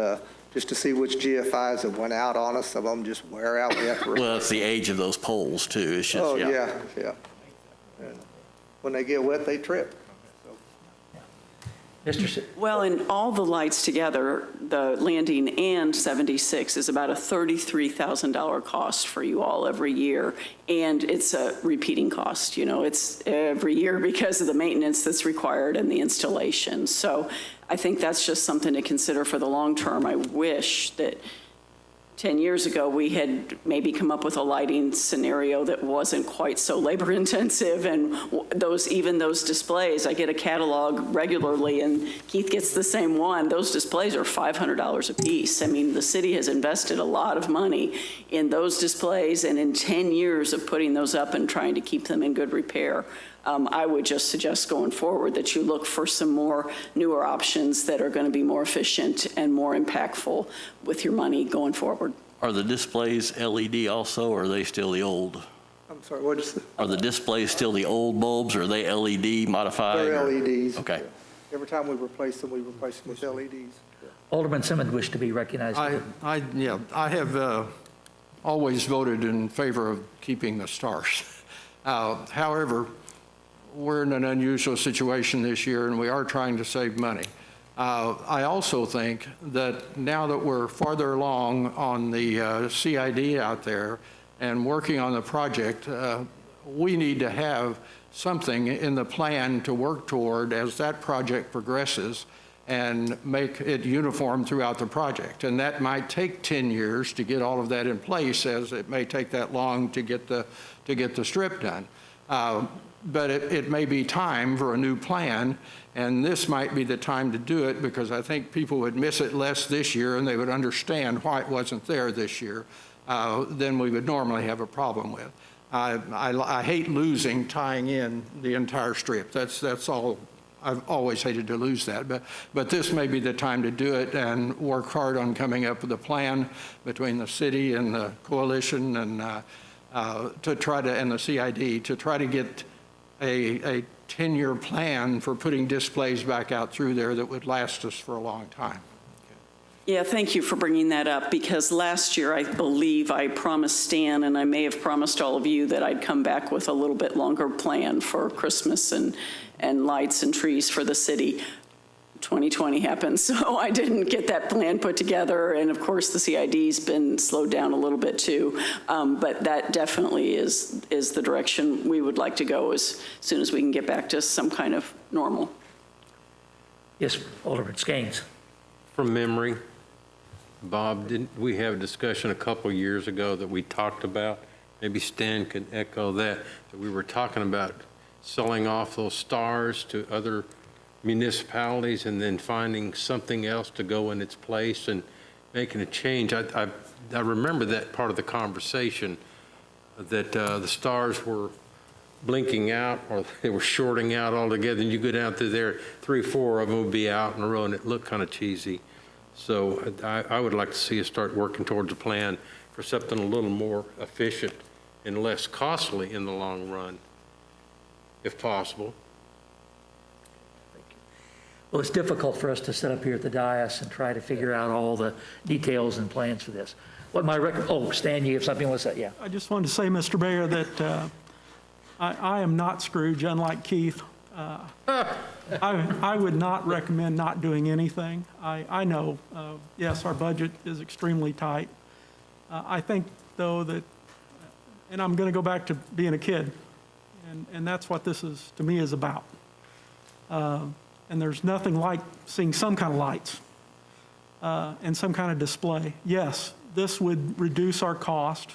just to see which GFIs have went out on us. Some of them just wear out. We have to Well, it's the age of those poles too. It's just, oh, yeah. And when they get wet, they trip. Well, and all the lights together, the landing and 76 is about a $33,000 cost for you all every year. And it's a repeating cost, it's every year because of the maintenance that's required and the installation. So I think that's just something to consider for the long term. I wish that 10 years ago, we had maybe come up with a lighting scenario that wasn't quite so labor intensive, and even those displays, I get a catalog regularly, and Keith gets the same one. Those displays are $500 a piece. I mean, the city has invested a lot of money in those displays, and in 10 years of putting those up and trying to keep them in good repair. I would just suggest going forward that you look for some more newer options that are going to be more efficient and more impactful with your money going forward. Are the displays LED also, or are they still the old? I'm sorry, what is it? Are the displays still the old bulbs, or are they LED modified? They're or- LEDs. Okay. Every time we replace them with LEDs. Alderman Simmons wished to be recognized. I have always voted in favor of keeping the stars. However, we're in an unusual situation this year, and we are trying to save money. I also think that now that we're farther along on the CID out there and working on the project, we need to have something in the plan to work toward as that project progresses and make it uniform throughout the project. And that might take 10 years to get all of that in place, as it may take that long to get the strip done. But it may be time for a new plan, and this might be the time to do it, because I think people would miss it less this year and they would understand why it wasn't there this year than we would normally have a problem with. I hate losing tying in the entire strip. That's all. I've always hated to lose that, but this may be the time to do it and work hard on coming up with a plan between the city and the coalition and and the CID to try to get a 10-year plan for putting displays back out through there that would last us for a long time. Yeah, thank you for bringing that up, because last year I believe I promised Stan, and I may have promised all of you, that I'd come back with a little bit longer plan for Christmas and lights and trees for the city. 2020 happened, so I didn't get that plan put together, and of course the CID's been slowed down a little bit too, but that definitely is the direction we would like to go as soon as we can get back to some kind of normal. Yes, Alderman Skanes. From memory, Bob, didn't we have a discussion a couple years ago that we talked about? Maybe Stan could echo that we were talking about selling off those stars to other municipalities and then finding something else to go in its place and making a change. I remember that part of the conversation, that the stars were blinking out or they were shorting out altogether, and you go down through there, 3 or 4 of them would be out in a row, and it looked kind of cheesy. So I would like to see us start working towards a plan for something a little more efficient and less costly in the long run, if possible. Well, it's difficult for us to sit up here at the dais and try to figure out all the details and plans for this. Stan, you have something you want to say? Yeah. I just wanted to say, Mr. Mayor, that I am not Scrooge, unlike Keith. I would not recommend not doing anything. I know, yes, our budget is extremely tight. I think, though, that, and I'm going to go back to being a kid, and that's what this is, to me, is about. And there's nothing like seeing some kind of lights and some kind of display. Yes, this would reduce our cost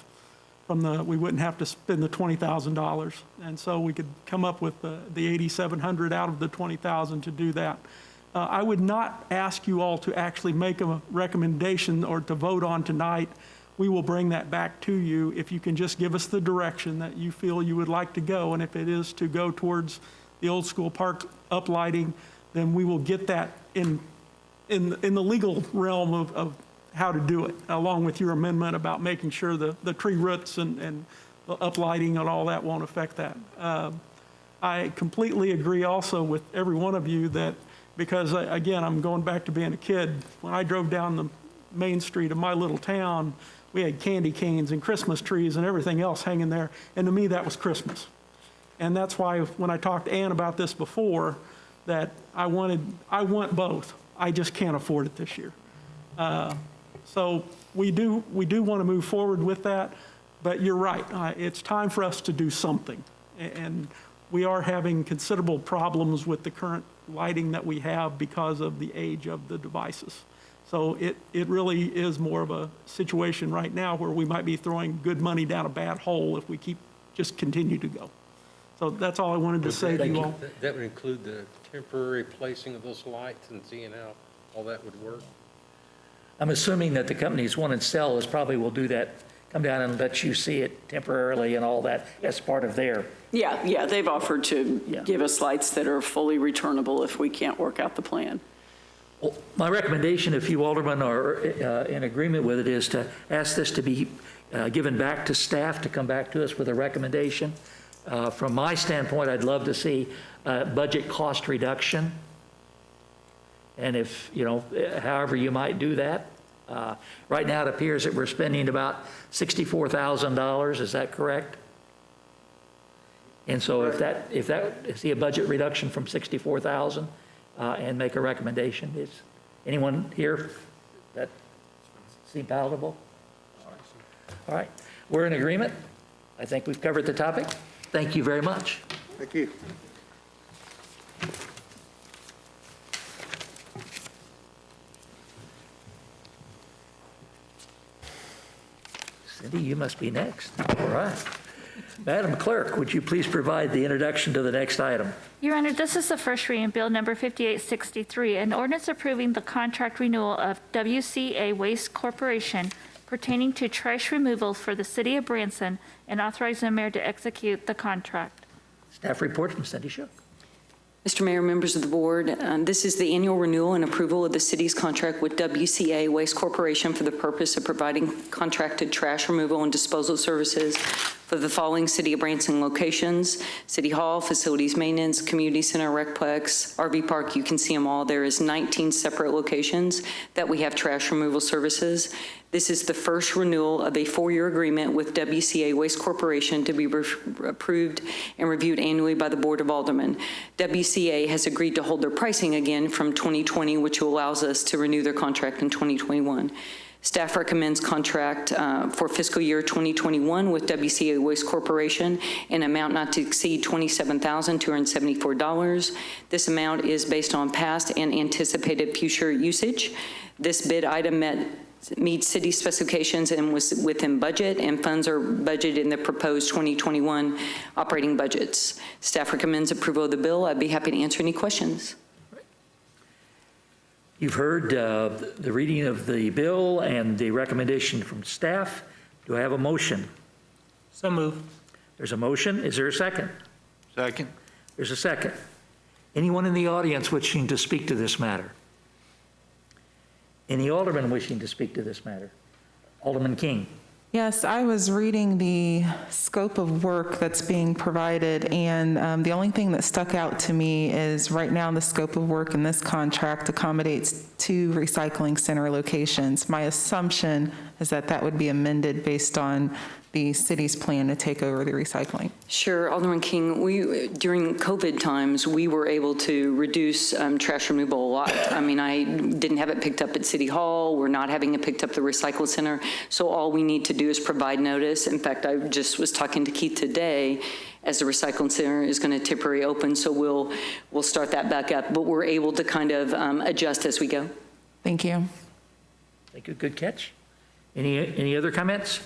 from we wouldn't have to spend the $20,000. And so we could come up with the $8,700 out of the $20,000 to do that. I would not ask you all to actually make a recommendation or to vote on tonight. We will bring that back to you if you can just give us the direction that you feel you would like to go. And if it is to go towards the old school park uplighting, then we will get that in the legal realm of how to do it, along with your amendment about making sure the tree roots and the uplighting and all that won't affect that. I completely agree also with every one of you that, because again, I'm going back to being a kid. When I drove down the main street of my little town, we had candy canes and Christmas trees and everything else hanging there. And to me, that was Christmas. And that's why when I talked to Ann about this before, that I want both. I just can't afford it this year. So we do want to move forward with that, but you're right. It's time for us to do something. And we are having considerable problems with the current lighting that we have because of the age of the devices. So it really is more of a situation right now where we might be throwing good money down a bad hole if we just continue to go. So that's all I wanted to say to you all. That would include the temporary placing of those lights and seeing how all that would work? I'm assuming that the companies one and sell is probably will do that, come down and let you see it temporarily and all that as part of their. Yeah, they've offered to give us lights that are fully returnable if we can't work out the plan. Well, my recommendation, if you aldermen are in agreement with it, is to ask this to be given back to staff to come back to us with a recommendation. From my standpoint, I'd love to see budget cost reduction. And if, however you might do that. Right now, it appears that we're spending about $64,000. Is that correct? And so if that, see a budget reduction from 64,000 and make a recommendation. Is anyone here that seem palatable? All right. We're in agreement. I think we've covered the topic. Thank you very much. Thank you. Cindy, you must be next. All right. Madam Clerk, would you please provide the introduction to the next item? Your Honor, this is the first reading, Bill Number 5863, an ordinance approving the contract renewal of WCA Waste Corporation pertaining to trash removal for the City of Branson and authorizing the mayor to execute the contract. Staff report from Cindy Shook. Mr. Mayor, members of the board, this is the annual renewal and approval of the city's contract with WCA Waste Corporation for the purpose of providing contracted trash removal and disposal services for the following City of Branson locations: City Hall, Facilities Maintenance, Community Center, Recplex, RV Park. You can see them all. There is 19 separate locations that we have trash removal services. This is the first renewal of a 4-year agreement with WCA Waste Corporation to be approved and reviewed annually by the Board of Aldermen. WCA has agreed to hold their pricing again from 2020, which allows us to renew their contract in 2021. Staff recommends contract for fiscal year 2021 with WCA Waste Corporation in amount not to exceed $27,274. This amount is based on past and anticipated future usage. This bid item meets city specifications and was within budget, and funds are budgeted in the proposed 2021 operating budgets. Staff recommends approval of the bill. I'd be happy to answer any questions. You've heard the reading of the bill and the recommendation from staff. Do I have a motion? So moved. There's a motion. Is there a second? Second. There's a second. Anyone in the audience wishing to speak to this matter? Any alderman wishing to speak to this matter? Alderman King. Yes, I was reading the scope of work that's being provided, and the only thing that stuck out to me is right now the scope of work in this contract accommodates 2 recycling center locations. My assumption is that that would be amended based on the city's plan to take over the recycling. Sure, Alderman King, during COVID times, we were able to reduce trash removal a lot. I mean, I didn't have it picked up at City Hall. We're not having it picked up at the recycle center. So all we need to do is provide notice. In fact, I just was talking to Keith today as the recycling center is going to temporarily open. So we'll start that back up, but we're able to kind of adjust as we go. Thank you. Thank you. Good catch. Any other comments?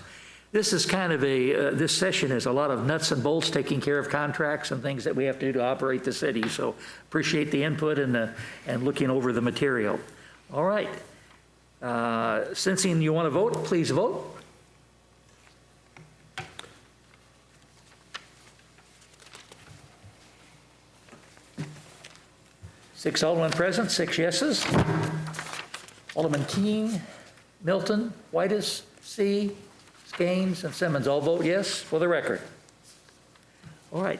This is kind of this session is a lot of nuts and bolts, taking care of contracts and things that we have to do to operate the city. So appreciate the input and looking over the material. All right. Sensing you want to vote, please vote. Six aldermen present, 6 yeses. Alderman King, Milton, Whitus, C., Gaines, and Simmons all vote yes for the record. All right.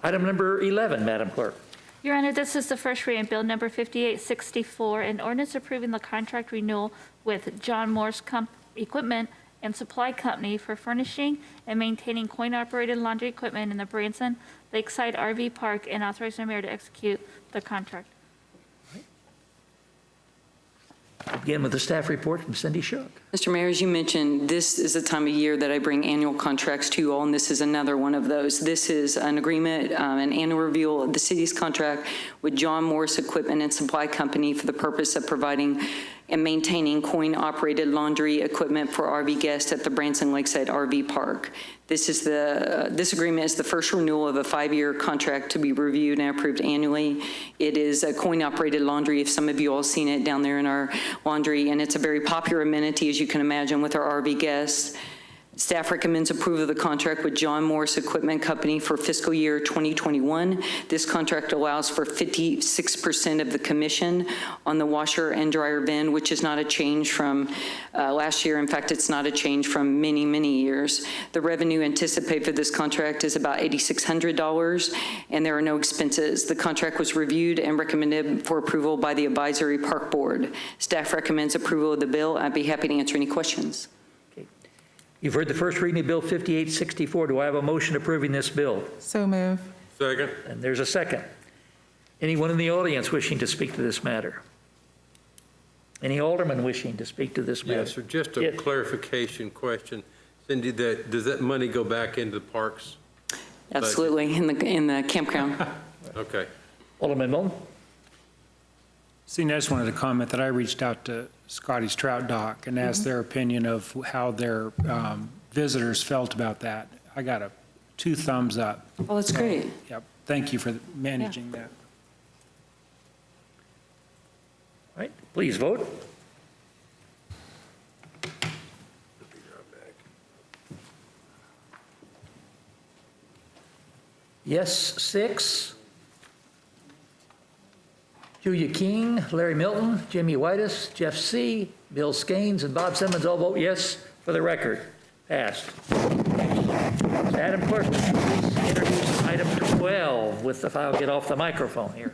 Item number 11, Madam Clerk. Your Honor, this is the first reading, Bill Number 5864, an ordinance approving the contract renewal with John Morse Equipment and Supply Company for furnishing and maintaining coin-operated laundry equipment in the Branson Lakeside RV Park and authorizing the mayor to execute the contract. Begin with the staff report from Cindy Shook. Mr. Mayor, as you mentioned, this is the time of year that I bring annual contracts to you all, and this is another one of those. This is an agreement, an annual review of the city's contract with John Morse Equipment and Supply Company for the purpose of providing and maintaining coin-operated laundry equipment for RV guests at the Branson Lakeside RV Park. This agreement is the first renewal of a 5-year contract to be reviewed and approved annually. It is a coin-operated laundry, if some of you all seen it down there in our laundry, and it's a very popular amenity, as you can imagine, with our RV guests. Staff recommends approval of the contract with John Morris Equipment Company for fiscal year 2021. This contract allows for 56% of the commission on the washer and dryer bin, which is not a change from last year. In fact, it's not a change from many, many years. The revenue anticipated for this contract is about $8,600, and there are no expenses. The contract was reviewed and recommended for approval by the Advisory Park Board. Staff recommends approval of the bill. I'd be happy to answer any questions. You've heard the first reading of Bill 5864. Do I have a motion approving this bill? So move. Second. And there's a second. Anyone in the audience wishing to speak to this matter? Any alderman wishing to speak to this matter? Yes, sir. Just a clarification question. Cindy, does that money go back into the parks? Absolutely, in the campground. Okay. Alderman Milne? See, I just wanted to comment that I reached out to Scotty's Trout Dock and asked their opinion of how their visitors felt about that. I got 2 thumbs up. Oh, that's great. Yep. Thank you for managing that. All right, please vote. Yes, 6. Julia King, Larry Milton, Jimmy Whitus, Jeff C., Bill Skanes, and Bob Simmons all vote yes for the record. Passed. Madam Clerk, please introduce item 12 with the file. Get off the microphone here.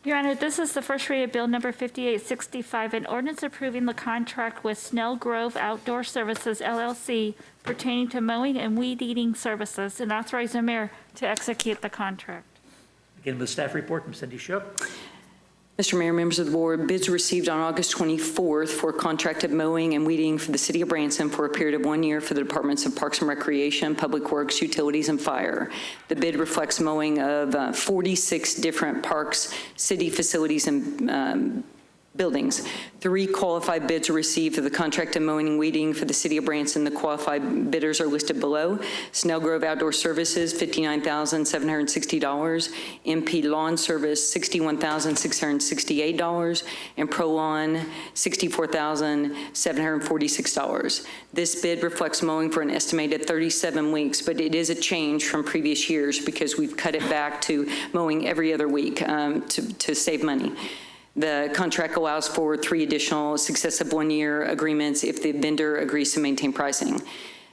Your Honor, this is the first read of Bill number 5865, an ordinance approving the contract with Snell Grove Outdoor Services, LLC, pertaining to mowing and weed eating services, and authorize the mayor to execute the contract. Begin with staff report from Cindy Shook. Mr. Mayor, members of the board, bids received on August 24th for contracted mowing and weeding for the city of Branson for a period of 1 year for the Departments of Parks and Recreation, Public Works, Utilities, and Fire. The bid reflects mowing of 46 different parks, city facilities, and buildings. 3 qualified bids were received for the contracted mowing and weeding for the city of Branson. The qualified bidders are listed below. Snell Grove Outdoor Services, $59,760. MP Lawn Service, $61,668. And Pro Lawn, $64,746. This bid reflects mowing for an estimated 37 weeks, but it is a change from previous years because we've cut it back to mowing every other week to save money. The contract allows for 3 additional successive 1-year agreements if the vendor agrees to maintain pricing.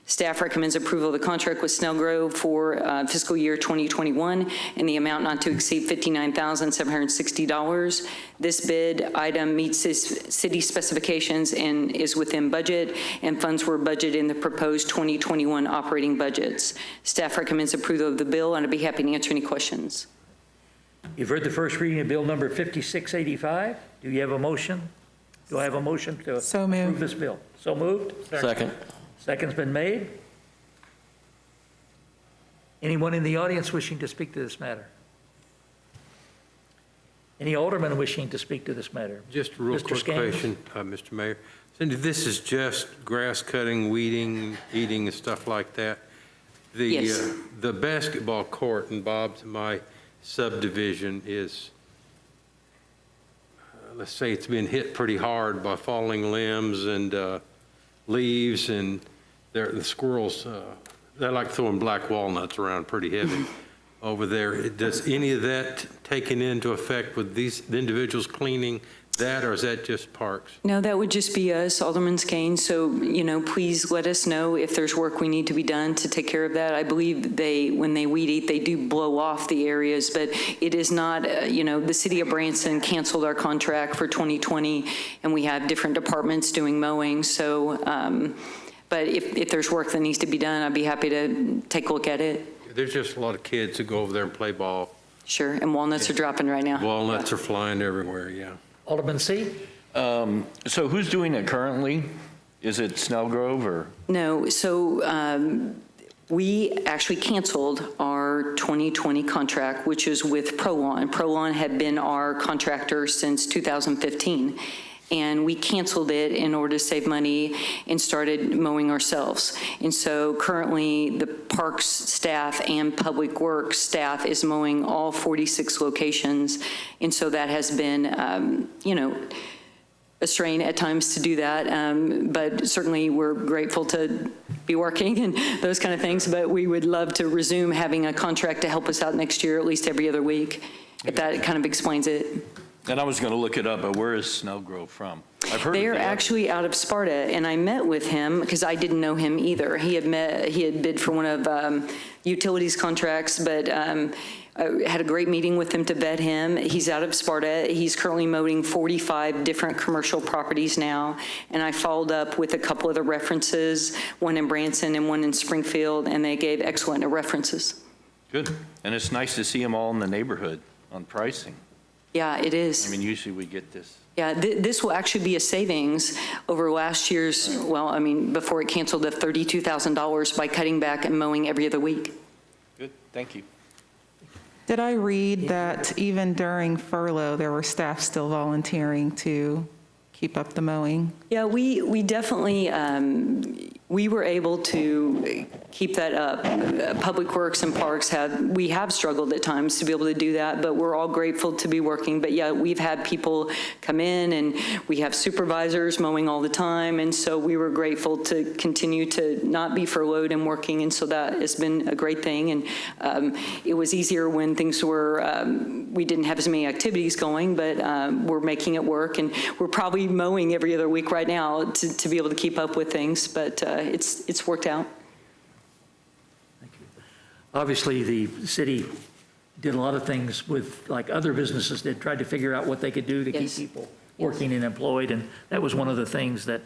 Staff recommends approval of the contract with Snell Grove for fiscal year 2021 in the amount not to exceed $59,760. This bid item meets city specifications and is within budget, and funds were budgeted in the proposed 2021 operating budgets. Staff recommends approval of the bill, and I'd be happy to answer any questions. You've heard the first reading of Bill number 5685. Do you have a motion? Do I have a motion to approve this bill? So moved? Second. Second's been made. Anyone in the audience wishing to speak to this matter? Any alderman wishing to speak to this matter? Just a real quick question, Mr. Mayor. Cindy, this is just grass cutting, weeding, eating, and stuff like that. Yes. The basketball court in Bob's, my subdivision is, let's say it's been hit pretty hard by falling limbs and leaves, and the squirrels, they like throwing black walnuts around pretty heavy over there. Does any of that taken into effect with these individuals cleaning that, or is that just parks? No, that would just be us, Alderman Skanes. So, please let us know if there's work we need to be done to take care of that. I believe when they weed eat, they do blow off the areas, but it is not, the city of Branson canceled our contract for 2020, and we have different departments doing mowing. So, but if there's work that needs to be done, I'd be happy to take a look at it. There's just a lot of kids who go over there and play ball. Sure, and walnuts are dropping right now. Walnuts are flying everywhere, yeah. Alderman C.? So who's doing it currently? Is it Snell Grove or? No, so We actually canceled our 2020 contract, which is with ProLawn. ProLawn had been our contractor since 2015. And we canceled it in order to save money and started mowing ourselves. And so currently the parks staff and public works staff is mowing all 46 locations. And so that has been, a strain at times to do that, but certainly we're grateful to be working and those kind of things, but we would love to resume having a contract to help us out next year, at least every other week, if that kind of explains it. And I was going to look it up, but where is Snellgrove from? I've heard They of are it. actually out of Sparta, and I met with him because I didn't know him either. He had bid for one of utilities contracts, but I had a great meeting with him to vet him. He's out of Sparta. He's currently mowing 45 different commercial properties now, and I followed up with a couple of the references, one in Branson and one in Springfield, and they gave excellent references. Good. And it's nice to see them all in the neighborhood on pricing. Yeah, it is. I mean, usually we get this. Yeah, this will actually be a savings over last year's, before it canceled, of $32,000 by cutting back and mowing every other week. Good, thank you. Did I read that even during furlough, there were staff still volunteering to keep up the mowing? Yeah, we definitely, we were able to keep that up. Public Works and Parks we have struggled at times to be able to do that, but we're all grateful to be working. But yeah, we've had people come in and we have supervisors mowing all the time. And so we were grateful to continue to not be furloughed and working. And so that has been a great thing. And it was easier when things were, we didn't have as many activities going, but we're making it work. And we're probably mowing every other week right now to be able to keep up with things, but it's worked out. Thank you. Obviously, the city did a lot of things with, like other businesses did, tried to figure out what they could do to keep people working and employed, and that was one of the things that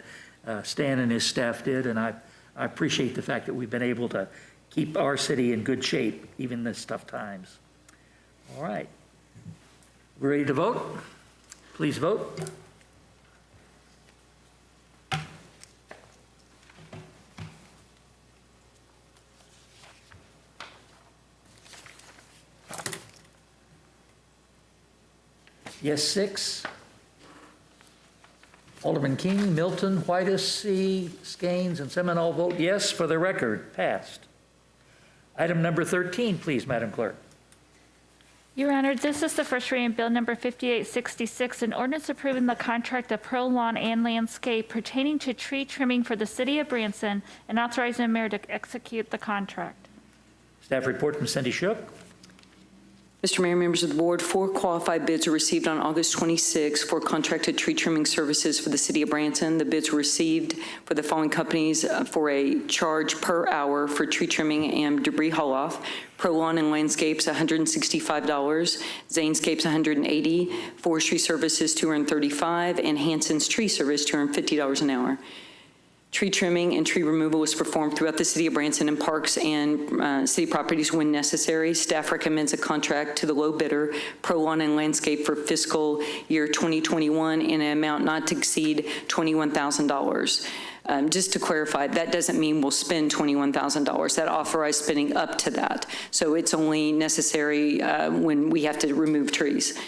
Stan and his staff did, and I appreciate the fact that we've been able to keep our city in good shape, even in this tough times. All right. We're ready to vote? Please vote. Yes, 6. Alderman King, Milton, Whitus, C., Skanes, and Seminole vote yes. For the record, passed. Item number 13, please, Madam Clerk. Your Honor, this is the first reading of Bill number 5866, an ordinance approving the contract of Pro Lawn and Landscape pertaining to tree trimming for the city of Branson and authorizing the mayor to execute the contract. Staff report from Cindy Shook. Mr. Mayor, members of the board, 4 qualified bids were received on August 26 for contracted tree trimming services for the city of Branson. The bids were received for the following companies for a charge per hour for tree trimming and debris haul-off. Pro Lawn and Landscapes, $165. Zanescapes, $180. Forestry Services, $235. And Hanson's Tree Service, $250 an hour. Tree trimming and tree removal was performed throughout the city of Branson and parks and city properties when necessary. Staff recommends a contract to the low bidder, Pro Lawn and Landscape, for fiscal year 2021 in an amount not to exceed $21,000. Just to clarify, that doesn't mean we'll spend $21,000. That authorized spending up to that. So it's only necessary when we have to remove trees.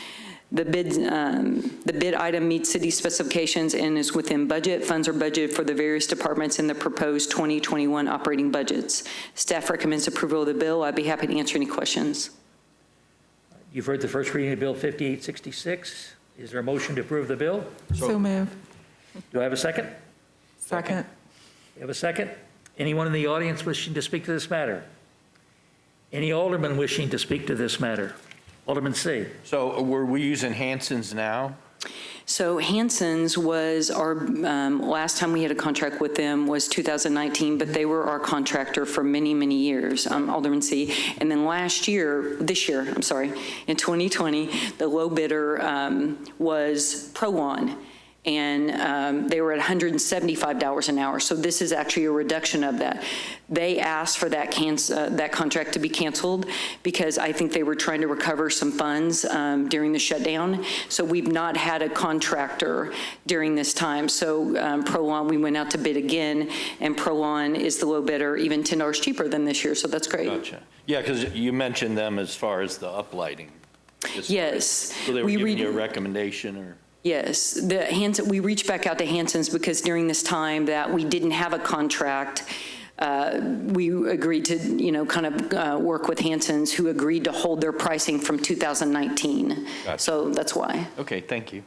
The bid item meets city specifications and is within budget. Funds are budgeted for the various departments in the proposed 2021 operating budgets. Staff recommends approval of the bill. I'd be happy to answer any questions. You've heard the first reading of Bill 5866. Is there a motion to approve the bill? So moved. Do I have a second? Second. You have a second? Anyone in the audience wishing to speak to this matter? Any alderman wishing to speak to this matter? Alderman C. So were we using Hanson's now? So Hanson's was our, last time we had a contract with them was 2019, but they were our contractor for many, many years, Alderman C. And then this year, in 2020, the low bidder was Pro Lawn. and they were at $175 an hour. So this is actually a reduction of that. They asked for that contract to be canceled because I think they were trying to recover some funds during the shutdown. So we've not had a contractor during this time. So Prolon, we went out to bid again, and Prolon is the low bidder, even $10 cheaper than this year. So that's great. Gotcha. Yeah, because you mentioned them as far as the uplighting. Yes. So they were giving you a recommendation or? Yes, we reached back out to Hanson's because during this time that we didn't have a contract, we agreed to, kind of work with Hanson's, who agreed to hold their pricing from 2019. Gotcha. So that's why. Okay, thank you.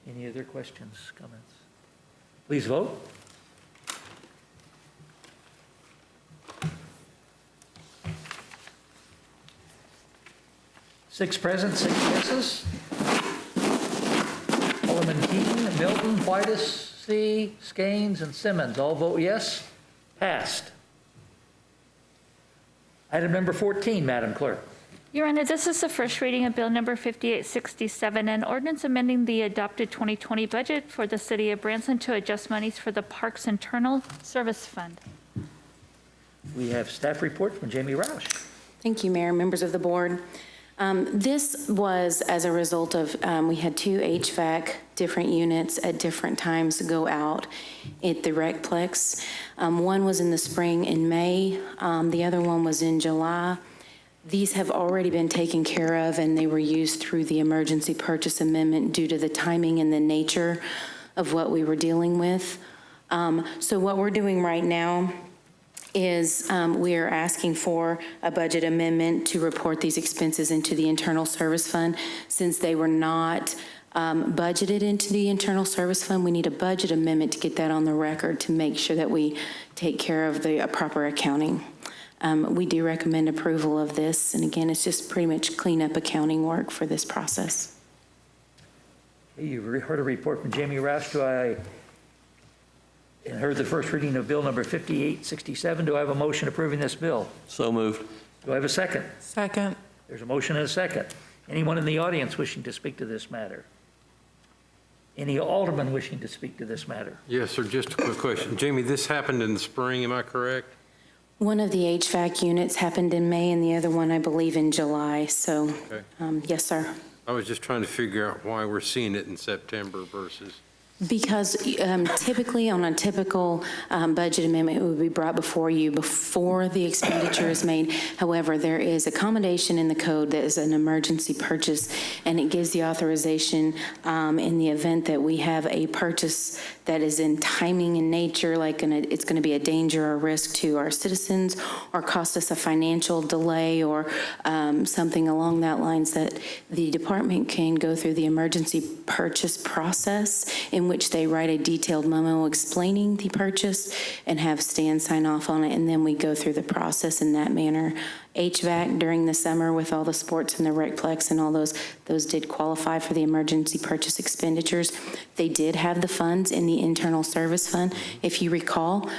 Any other questions, comments? Please vote. Six present, 6 yeses. Alderman Keene, Milton, Whitus, C, Skanes, and Simmons all vote yes. Passed. Item number 14, Madam Clerk. Your Honor, this is the first reading of Bill Number 5867, an ordinance amending the adopted 2020 budget for the City of Branson to adjust monies for the Parks Internal Service Fund. We have staff report from Jamie Roush. Thank you, Mayor, members of the board. This was as a result of, we had 2 HVAC different units at different times go out at the Recplex. One was in the spring in May, the other one was in July. These have already been taken care of, and they were used through the emergency purchase amendment due to the timing and the nature of what we were dealing with. So what we're doing right now is we are asking for a budget amendment to report these expenses into the Internal Service Fund. Since they were not budgeted into the Internal Service Fund, we need a budget amendment to get that on the record to make sure that we take care of the proper accounting. We do recommend approval of this, and again, it's just pretty much cleanup accounting work for this process. You've heard a report from Jamie Roush. And heard the first reading of Bill Number 5867. Do I have a motion approving this bill? So moved. Do I have a second? Second. There's a motion and a second. Anyone in the audience wishing to speak to this matter? Any alderman wishing to speak to this matter? Yes, sir, just a quick question. Jamie, this happened in the spring, am I correct? One of the HVAC units happened in May, and the other one, I believe, in July. So, Okay. yes, sir. I was just trying to figure out why we're seeing it in September versus... Because typically on a typical budget amendment, it would be brought before you before the expenditure is made. However, there is accommodation in the code that is an emergency purchase, and it gives the authorization in the event that we have a purchase that is in timing in nature, like it's going to be a danger or risk to our citizens or cost us a financial delay or something along that lines, that the department can go through the emergency purchase process in which they write a detailed memo explaining the purchase and have Stan sign off on it, and then we go through the process in that manner. HVAC during the summer with all the sports and the Recplex and all those did qualify for the emergency purchase expenditures. They did have the funds in the Internal Service Fund. If you recall,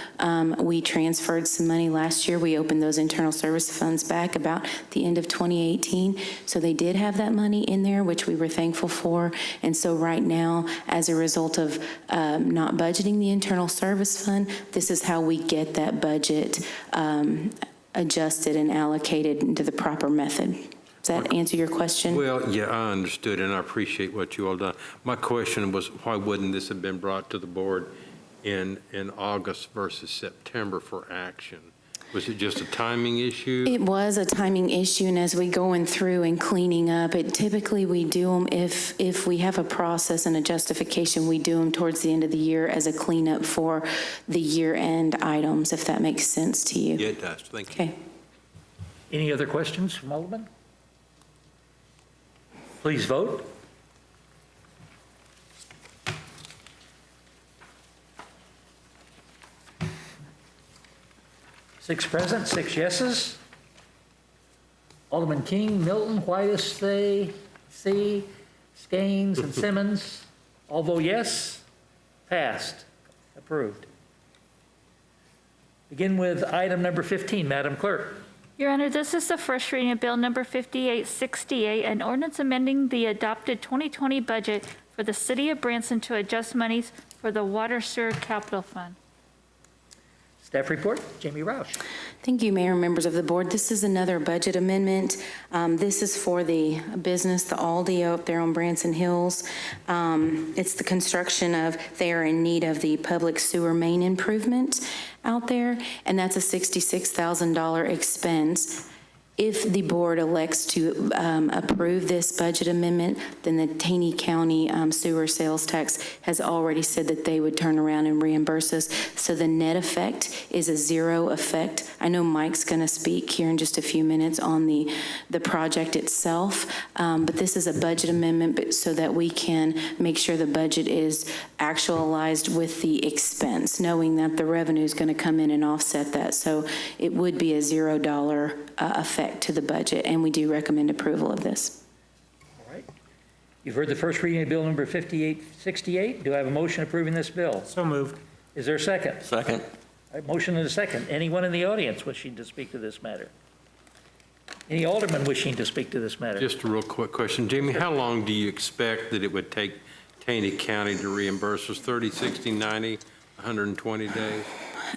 we transferred some money last year. We opened those Internal Service Funds back about the end of 2018. So they did have that money in there, which we were thankful for. And so right now, as a result of not budgeting the Internal Service Fund, this is how we get that budget adjusted and allocated into the proper method. Does that answer your question? Well, yeah, I understood, and I appreciate what you all done. My question was, why wouldn't this have been brought to the board in August versus September for action? Was it just a timing issue? It was a timing issue, and as we going through and cleaning up, typically we do them if we have a process and a justification, we do them towards the end of the year as a cleanup for the year-end items, if that makes sense to you. Yeah, it does. Thank you. Okay. Any other questions from Alderman? Please vote. Six present, 6 yeses. Alderman King, Milton, Whitus, C, Skanes, and Simmons all vote yes. Passed. Approved. Begin with item number 15, Madam Clerk. Your Honor, this is the first reading of Bill Number 5868, an ordinance amending the adopted 2020 budget for for the city of Branson to adjust monies for the Water Sewer Capital Fund. Staff report, Jamie Roush. Thank you, Mayor and members of the board. This is another budget amendment. This is for the business, the Aldi up there on Branson Hills. It's the construction of, they are in need of the public sewer main improvement out there, and that's a $66,000 expense. If the board elects to approve this budget amendment, then the Taney County sewer sales tax has already said that they would turn around and reimburse us. So the net effect is a zero effect. I know Mike's going to speak here in just a few minutes on the project itself, but this is a budget amendment so that we can make sure the budget is actualized with the expense, knowing that the revenue is going to come in and offset that. So it would be a $0 effect to the budget, and we do recommend approval of this. All right. You've heard the first reading of bill number 5868. Do I have a motion approving this bill? So moved. Is there a second? Second. All right, motion and a second. Anyone in the audience wishing to speak to this matter? Any aldermen wishing to speak to this matter? Just a real quick question. Jamie, how long do you expect that it would take Taney County to reimburse us? 30, 60, 90, 120 days?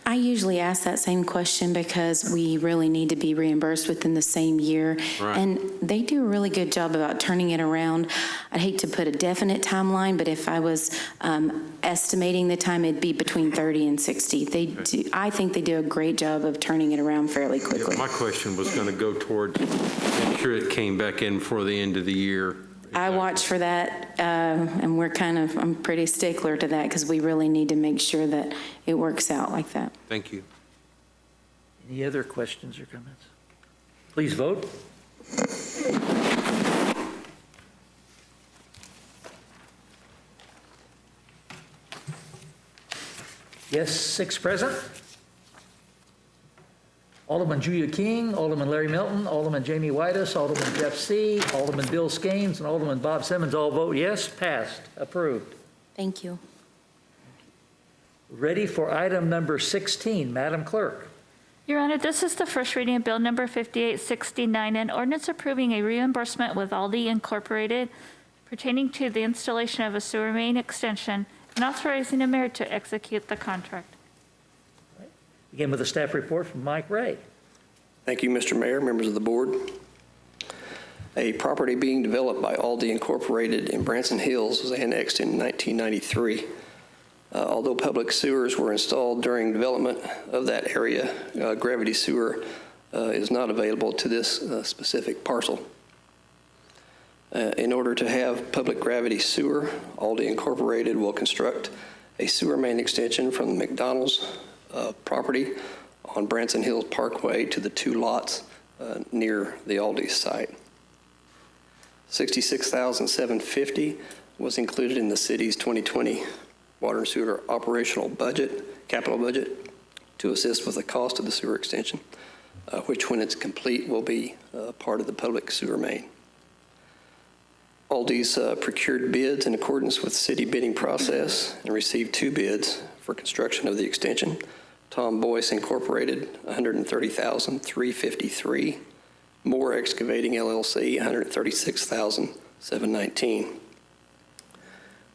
I usually ask that same question because we really need to be reimbursed within the same year. Right. And they do a really good job about turning it around. I'd hate to put a definite timeline, but if I was estimating the time, it'd be between 30 and 60. They do, I think they do a great job of turning it around fairly quickly. My question was going to go towards make sure it came back in before the end of the year. I watch for that, and I'm pretty stickler to that because we really need to make sure that it works out like that. Thank you. Any other questions or comments? Please vote. Yes, 6 present. Alderman Julia King, Alderman Larry Milton, Alderman Jamie Whitus, Alderman Jeff C., Alderman Bill Skanes, and Alderman Bob Simmons all vote yes. Passed. Approved. Thank you. Ready for item number 16. Madam Clerk. Your Honor, this is the first reading of bill number 5869, an ordinance approving a reimbursement with Aldi Incorporated pertaining to the installation of a sewer main extension and authorizing the mayor to execute the contract. Begin with a staff report from Mike Ray. Thank you, Mr. Mayor, members of the board. A property being developed by Aldi Incorporated in Branson Hills was annexed in 1993. Although public sewers were installed during development of that area, gravity sewer is not available to this specific parcel. In order to have public gravity sewer, Aldi Incorporated will construct a sewer main extension from the McDonald's property on Branson Hills Parkway to the 2 lots near the Aldi site. $66,750 was included in the city's 2020 water and sewer operational budget, capital budget, to assist with the cost of the sewer extension, which when it's complete will be part of the public sewer main. Aldi's procured bids in accordance with city bidding process and received 2 bids for construction of the extension. Tom Boyce Incorporated, $130,353. Moore Excavating LLC, $136,719.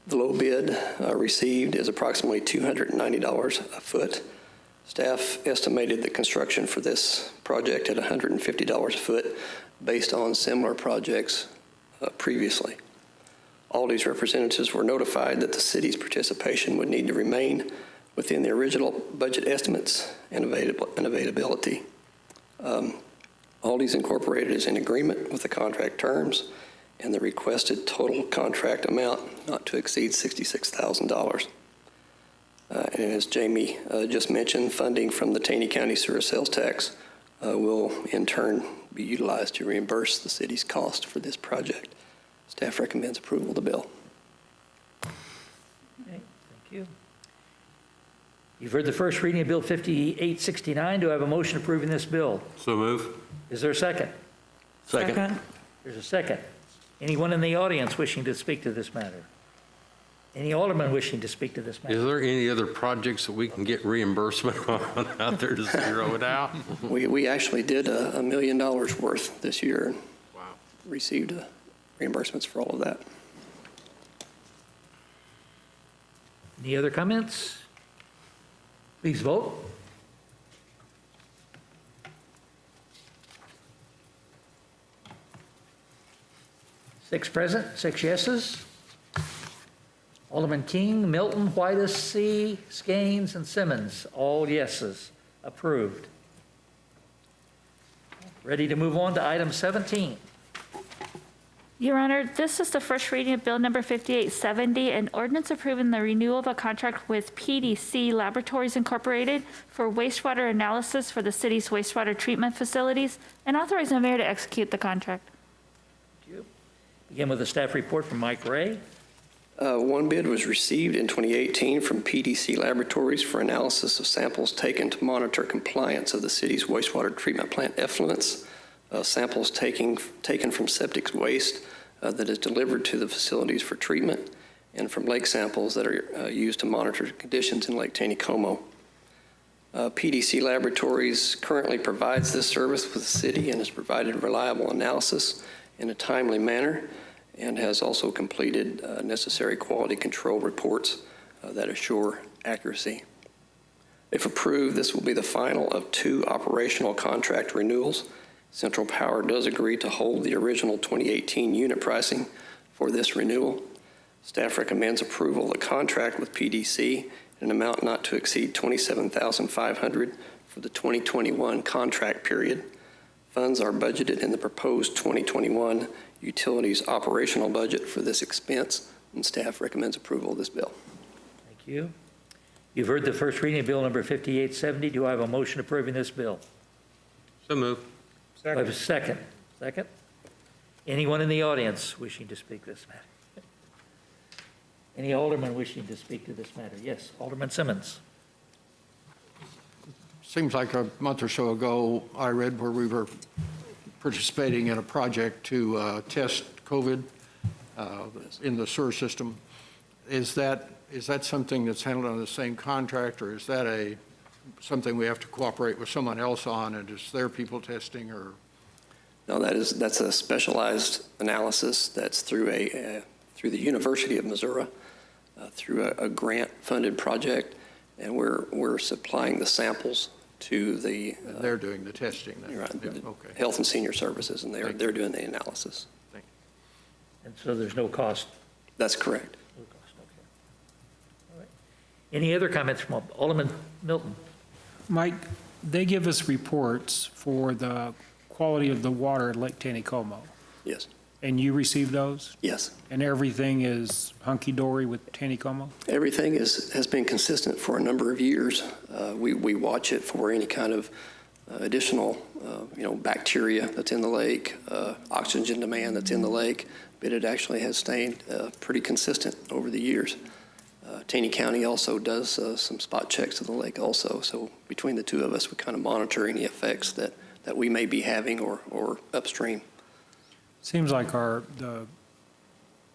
The low bid received is approximately $290 a foot. Staff estimated the construction for this project at $150 a foot based on similar projects previously. Aldi's representatives were notified that the city's participation would need to remain within the original budget estimates and availability. Aldi's Incorporated is in agreement with the contract terms and the requested total contract amount not to exceed $66,000. And as Jamie just mentioned, funding from the Taney County sewer sales tax will in turn be utilized to reimburse the city's cost for this project. Staff recommends approval of the bill. Okay, thank you. You've heard the first reading of Bill 5869. Do I have a motion approving this bill? So move. Is there a second? Second. There's a second. Anyone in the audience wishing to speak to this matter? Any alderman wishing to speak to this matter? Is there any other projects that we can get reimbursement on out there to zero it out? We actually did $1 million worth this year. Wow. Received reimbursements for all of that. Any other comments? Please vote. 6 present, 6 yeses. Alderman King, Milton, Whitus, C., Skanes, and Simmons, all yeses. Approved. Ready to move on to item 17. Your Honor, this is the first reading of Bill Number 5870, an ordinance approving the renewal of a contract with PDC Laboratories Incorporated for wastewater analysis for the city's wastewater treatment facilities, and authorizing the mayor to execute the contract. Thank you. Begin with a staff report from Mike Ray. One bid was received in 2018 from PDC Laboratories for analysis of samples taken to monitor compliance of the city's wastewater treatment plant effluents. Samples taken from septic waste that is delivered to the facilities for treatment, and from lake samples that are used to monitor conditions in Lake Taneycomo. PDC Laboratories currently provides this service for the city and has provided reliable analysis in a timely manner, and has also completed necessary quality control reports that assure accuracy. If approved, this will be the final of 2 operational contract renewals. Central Power does agree to hold the original 2018 unit pricing for this renewal. Staff recommends approval of the contract with PDC in an amount not to exceed $27,500 for the 2021 contract period. Funds are budgeted in the proposed 2021 utilities operational budget for this expense, and staff recommends approval of this bill. Thank you. You've heard the first reading of Bill Number 5870. Do I have a motion approving this bill? So moved. Do I have a second? Second? Anyone in the audience wishing to speak this matter? Any alderman wishing to speak to this matter? Yes, Alderman Simmons. Seems like a month or so ago, I read where we were participating in a project to test COVID in the sewer system. Is that something that's handled on the same contract, or is that something we have to cooperate with someone else on, and is their people testing, or? No, that's a specialized analysis that's through the University of Missouri, through a grant-funded project, and we're supplying the samples to the. They're doing the testing then? Right, Yeah, okay. Health and Senior Services, and they're doing the analysis. Thank you. And so there's no cost? That's correct. No cost, okay. All right. Any other comments from Alderman Milton? Mike, they give us reports for the quality of the water at Lake Taneycomo, Yes. and you receive those? Yes. And everything is hunky-dory with Taneycomo? Everything has been consistent for a number of years. We watch it for any kind of additional, bacteria that's in the lake, oxygen demand that's in the lake, but it actually has stayed pretty consistent over the years. Taney County also does some spot checks of the lake also, so between the two of us, we kind of monitor any effects that we may be having or upstream. Seems like the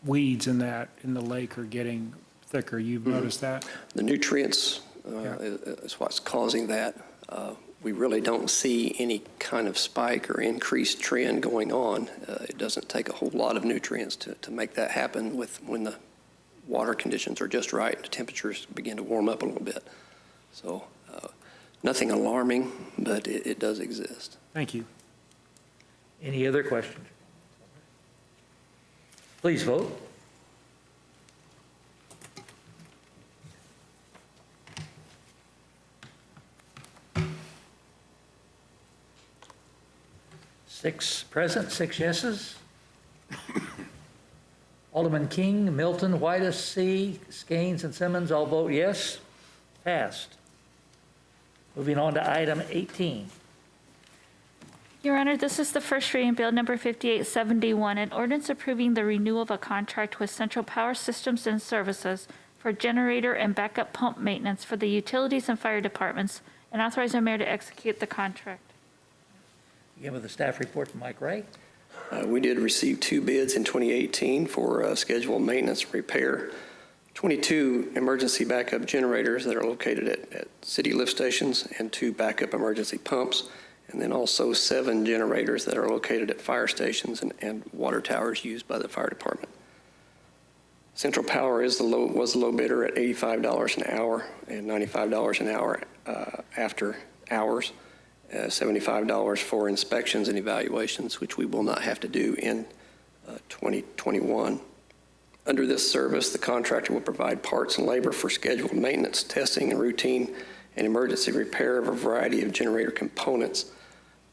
weeds in the lake are getting thicker. You've noticed that? The nutrients is what's causing that. We really don't see any kind of spike or increased trend going on. It doesn't take a whole lot of nutrients to make that happen when the water conditions are just right, the temperatures begin to warm up a little bit. So nothing alarming, but it does exist. Thank you. Any other questions? Please vote. Six present, 6 yeses. Alderman King, Milton, Whitus, C., Skanes, and Simmons all vote yes. Passed. Moving on to item 18. Your Honor, this is the first reading Bill Number 5871, an ordinance approving the renewal of a contract with Central Power Systems and Services for generator and backup pump maintenance for the utilities and fire departments, and authorizing the mayor to execute the contract. Begin with the staff report from Mike Ray. We did receive 2 bids in 2018 for scheduled maintenance and repair. 22 emergency backup generators that are located at city lift stations, and 2 backup emergency pumps, and then also 7 generators that are located at fire stations and water towers used by the fire department. Central Power was the low bidder at $85 an hour and $95 an hour after hours, $75 for inspections and evaluations, which we will not have to do in 2021. Under this service, the contractor will provide parts and labor for scheduled maintenance, testing, and routine and emergency repair of a variety of generator components.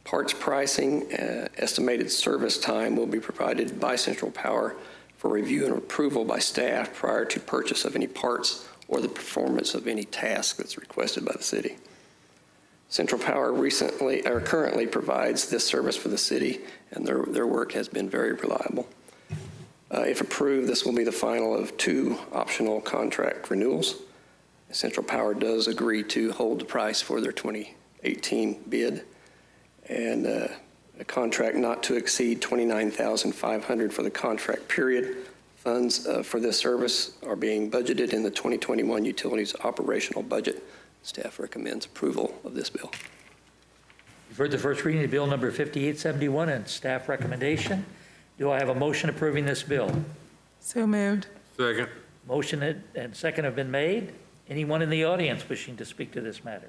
Parts pricing, estimated service time will be provided by Central Power for review and approval by staff prior to purchase of any parts or the performance of any task that's requested by the city. Central Power currently provides this service for the city, and their work has been very reliable. If approved, this will be the final of 2 optional contract renewals. Central Power does agree to hold the price for their 2018 bid, and a contract not to exceed $29,500 for the contract period. Funds for this service are being budgeted in the 2021 Utilities Operational Budget. Staff recommends approval of this bill. You've heard the first reading of Bill number 5871 and staff recommendation. Do I have a motion approving this bill? So moved. Second. Motion and second have been made. Anyone in the audience wishing to speak to this matter?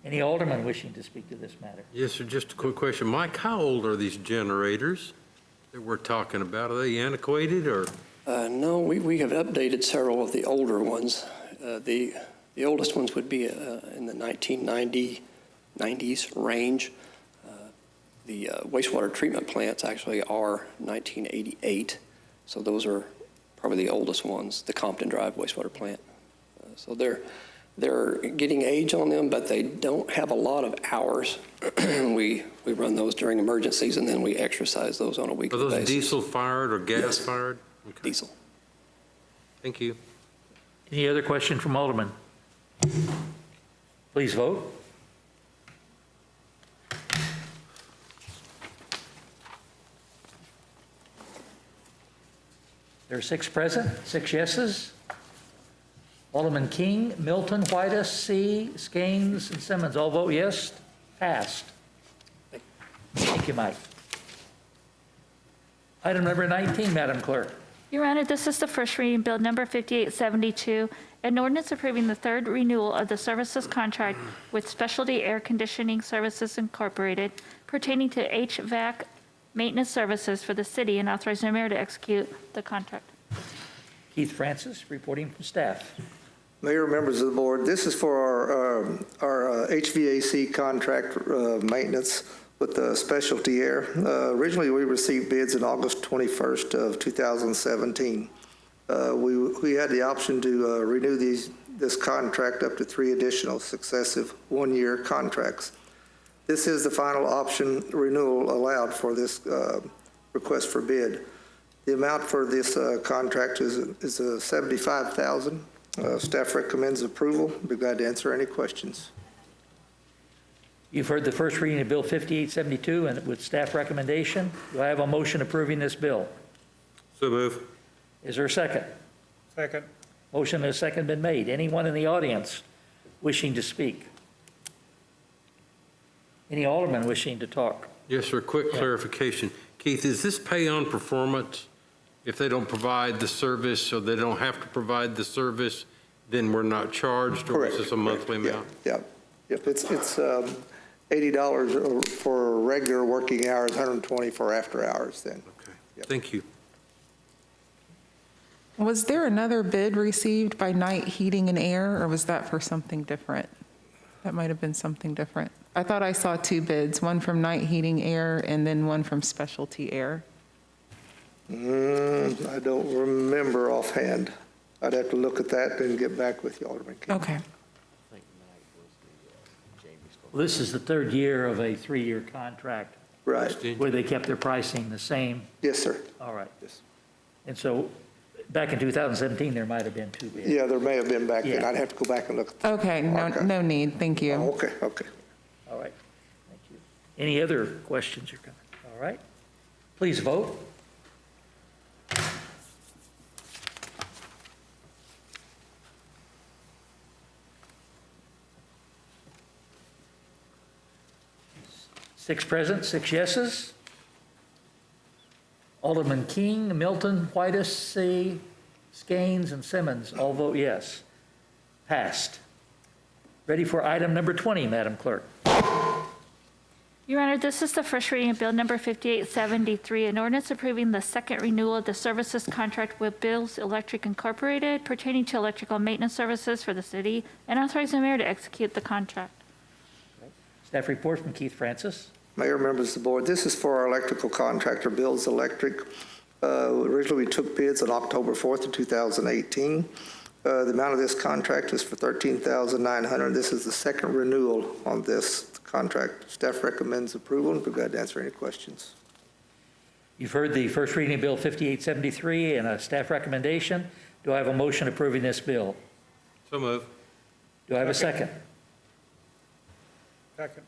Any alderman wishing to speak to this matter? Yes, sir. Just a quick question. Mike, how old are these generators that we're talking about? Are they antiquated or? No, we have updated several of the older ones. The oldest ones would be in the 1990s range. The wastewater treatment plants actually are 1988, so those are probably the oldest ones, the Compton Drive wastewater plant. So they're getting age on them, but they don't have a lot of hours. We run those during emergencies, and then we exercise those on a weekly basis. Are those diesel fired or gas fired? Okay. Diesel. Thank you. Any other question from Alderman? Please vote. There are 6 present, 6 yeses. Alderman King, Milton, Whitus, C, Skanes, and Simmons all vote yes. Passed. Thank you, Mike. Item number 19, Madam Clerk. Your Honor, this is the first reading, Bill number 5872, an ordinance approving the 3rd renewal of the services contract with Specialty Air Conditioning Services Incorporated pertaining to HVAC maintenance services for the city and authorizing the mayor to execute the contract. Keith Francis, reporting from staff. Mayor, members of the board, this is for our HVAC contract maintenance with Specialty Air. Originally, we received bids in August 21st of 2017. We had the option to renew this contract up to 3 additional successive 1-year contracts. This is the final option renewal allowed for this request for bid. The amount for this contract is $75,000. Staff recommends approval. Be glad to answer any questions. You've heard the first reading of Bill 5872 and with staff recommendation. Do I have a motion approving this bill? So move. Is there a second? Second. Motion and a second been made. Anyone in the audience wishing to speak? Any alderman wishing to talk? Yes, sir. Quick clarification. Keith, is this pay on performance? If they don't provide the service or they don't have to provide the service, then we're not charged? Or Correct. Is this a monthly amount? Yeah. If it's $80 for regular working hours, $120 for after hours then. Okay. Thank you. Was there another bid received by Night Heating and Air, or was that for something different? That might have been something different. I thought I saw 2 bids, one from Night Heating Air and then one from Specialty Air. I don't remember offhand. I'd have to look at that and get back with you, Alderman King. Okay. Well, this is the 3rd year of a 3-year contract. Right. Where they kept their pricing the same. Yes, sir. All right. Yes. And so back in 2017, there might have been 2 bids. Yeah, there may have been back then. Yeah. I'd have to go back and look. Okay, no need, thank you. Oh, okay. All right. Thank you. Any other questions or comments? All right. Please vote. Six present, 6 yeses. Alderman King, Milton, Whitus, C., Skanes, and Simmons all vote yes. Passed. Ready for item number 20, Madam Clerk. Your Honor, this is the first reading of Bill Number 5873, an ordinance approving the second renewal of the services contract with Bills Electric Incorporated pertaining to electrical maintenance services for the city and authorizing the mayor to execute the contract. Staff report from Keith Francis. Mayor, members of the board, this is for our electrical contractor, Bills Electric. Originally, we took bids on October 4th of 2018. The amount of this contract is for $13,900. This is the second renewal on this contract. Staff recommends approval, and we're glad to answer any questions. You've heard the first reading of Bill 5873 and a staff recommendation. Do I have a motion approving this bill? So moved. Do I have a second? Second.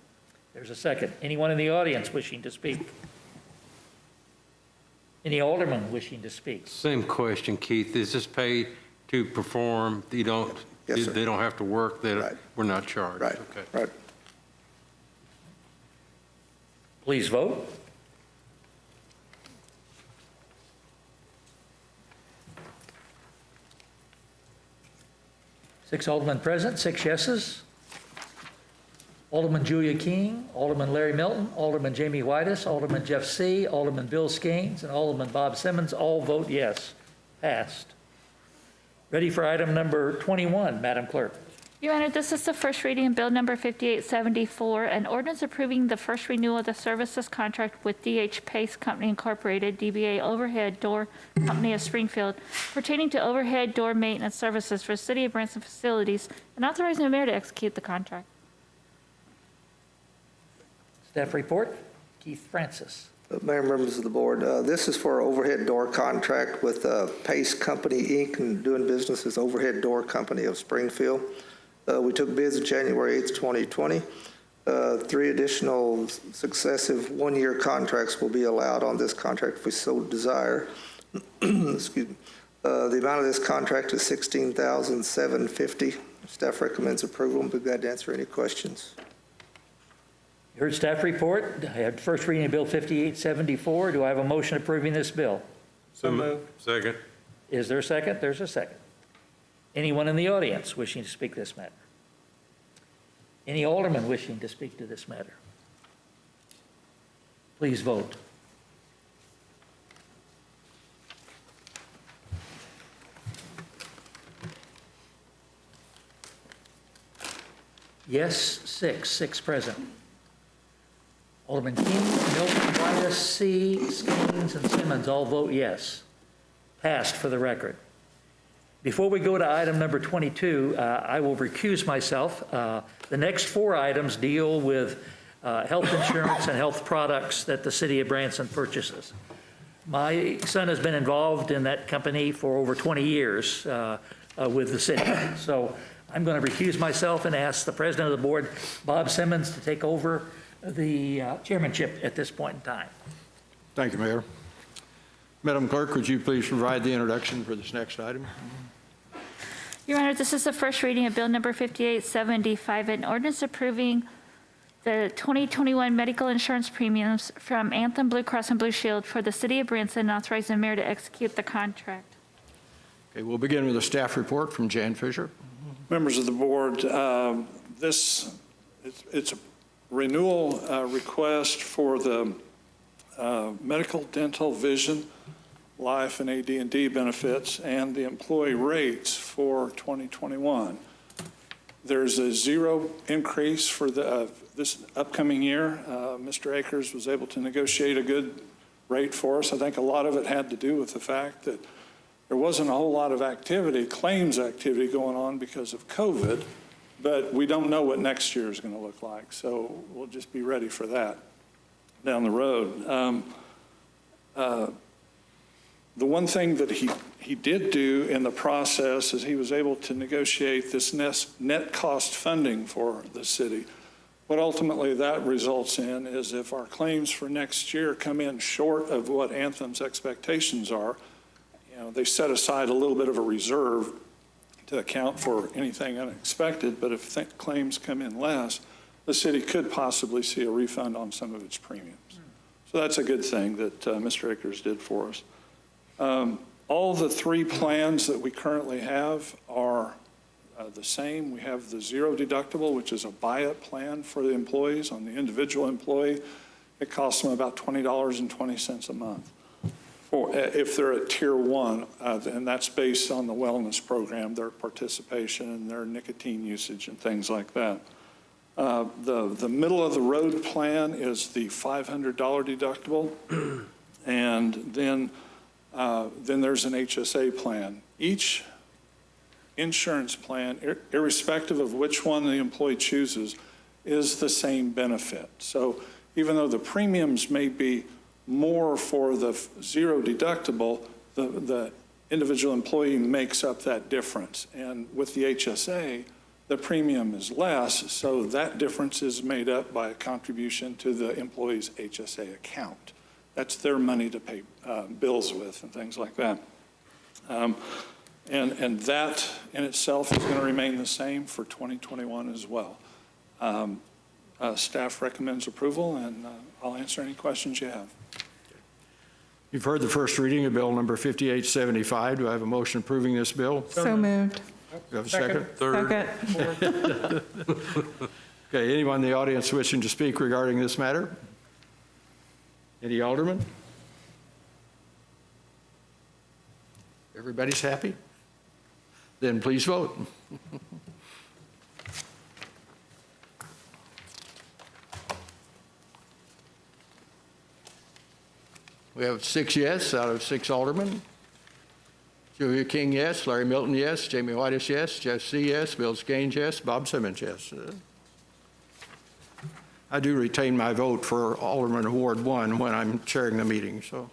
There's a second. Anyone in the audience wishing to speak? Any alderman wishing to speak? Same question, Keith. Is this paid to perform? You don't, Yes, sir. they don't have to work, Right. we're not charged? Right, Okay. right. Please vote. Six aldermen present, 6 yeses. Alderman Julia King, Alderman Larry Milton, Alderman Jamie Whitus, Alderman Jeff C., Alderman Bill Skanes, and Alderman Bob Simmons all vote yes. Passed. Ready for item number 21, Madam Clerk. Your Honor, this is the first reading of Bill Number 5874, an ordinance approving the first renewal of the services contract with DH Pace Company Incorporated, DBA Overhead Door Company of Springfield, pertaining to overhead door maintenance services for City of Branson facilities, and authorizing the mayor to execute the contract. Staff report, Keith Francis. Mayor, members of the board, this is for overhead door contract with Pace Company, Inc., and doing business as Overhead Door Company of Springfield. We took bids January 8th, 2020. 3 additional successive one-year contracts will be allowed on this contract if we so desire. Excuse me. The amount of this contract is $16,750. Staff recommends approval, and we'll be glad to answer any questions. You heard staff report. I had first reading of Bill 5874. Do I have a motion approving this bill? So moved. Second. Is there a second? There's a second. Anyone in the audience wishing to speak to this matter? Any alderman wishing to speak to this matter? Please vote. Yes, 6 present. Alderman King, Milton, Whitus, C., Skanes, and Simmons all vote yes. Passed for the record. Before we go to item number 22, I will recuse myself. The next 4 items deal with health insurance and health products that the city of Branson purchases. My son has been involved in that company for over 20 years with the city. So I'm going to recuse myself and ask the president of the board, Bob Simmons, to take over the chairmanship at this point in time. Thank you, Mayor. Madam Clerk, would you please provide the introduction for this next item? Your Honor, this is the first reading of Bill Number 5875, an ordinance approving the 2021 medical insurance premiums from Anthem Blue Cross and Blue Shield for the City of Branson, and authorizing the mayor to execute the contract. Okay, we'll begin with a staff report from Jan Fisher. Members of the board, it's a renewal request for the medical, dental, vision, life, and AD&D benefits and the employee rates for 2021. There's a 0 increase for this upcoming year. Mr. Akers was able to negotiate a good rate for us. I think a lot of it had to do with the fact that there wasn't a whole lot of activity, claims activity going on because of COVID, but we don't know what next year is going to look like. So we'll just be ready for that down the road. The one thing that he did do in the process is he was able to negotiate this net cost funding for the city. What ultimately that results in is if our claims for next year come in short of what Anthem's expectations are, they set aside a little bit of a reserve to account for anything unexpected, but if claims come in less, the city could possibly see a refund on some of its premiums. So that's a good thing that Mr. Ickers did for us. All the three plans that we currently have are the same. We have the zero deductible, which is a buy-up plan for the employees. On the individual employee, it costs them about $20.20 a month. If they're at tier 1, and that's based on the wellness program, their participation and their nicotine usage and things like that. The middle of the road plan is the $500 deductible, and then there's an HSA plan. Each insurance plan, irrespective of which one the employee chooses, is the same benefit. So even though the premiums may be more for the zero deductible, the individual employee makes up that difference. And with the HSA, the premium is less, so that difference is made up by a contribution to the employee's HSA account. That's their money to pay bills with and things like that. And that in itself is going to remain the same for 2021 as well. Staff recommends approval, and I'll answer any questions you have. You've heard the first reading of Bill number 5875. Do I have a motion approving this bill? So moved. Do you have a second? Third. Second. Okay, anyone in the audience wishing to speak regarding this matter? Any aldermen? Everybody's happy? Then please vote. We have 6 yes out of 6 aldermen. Julia King, yes. Larry Milton, yes. Jamie Whitis, yes. Jeff C, yes. Bill Gaines, yes. Bob Simmons, yes. I do retain my vote for Alderman Ward 1 when I'm chairing the meeting. So,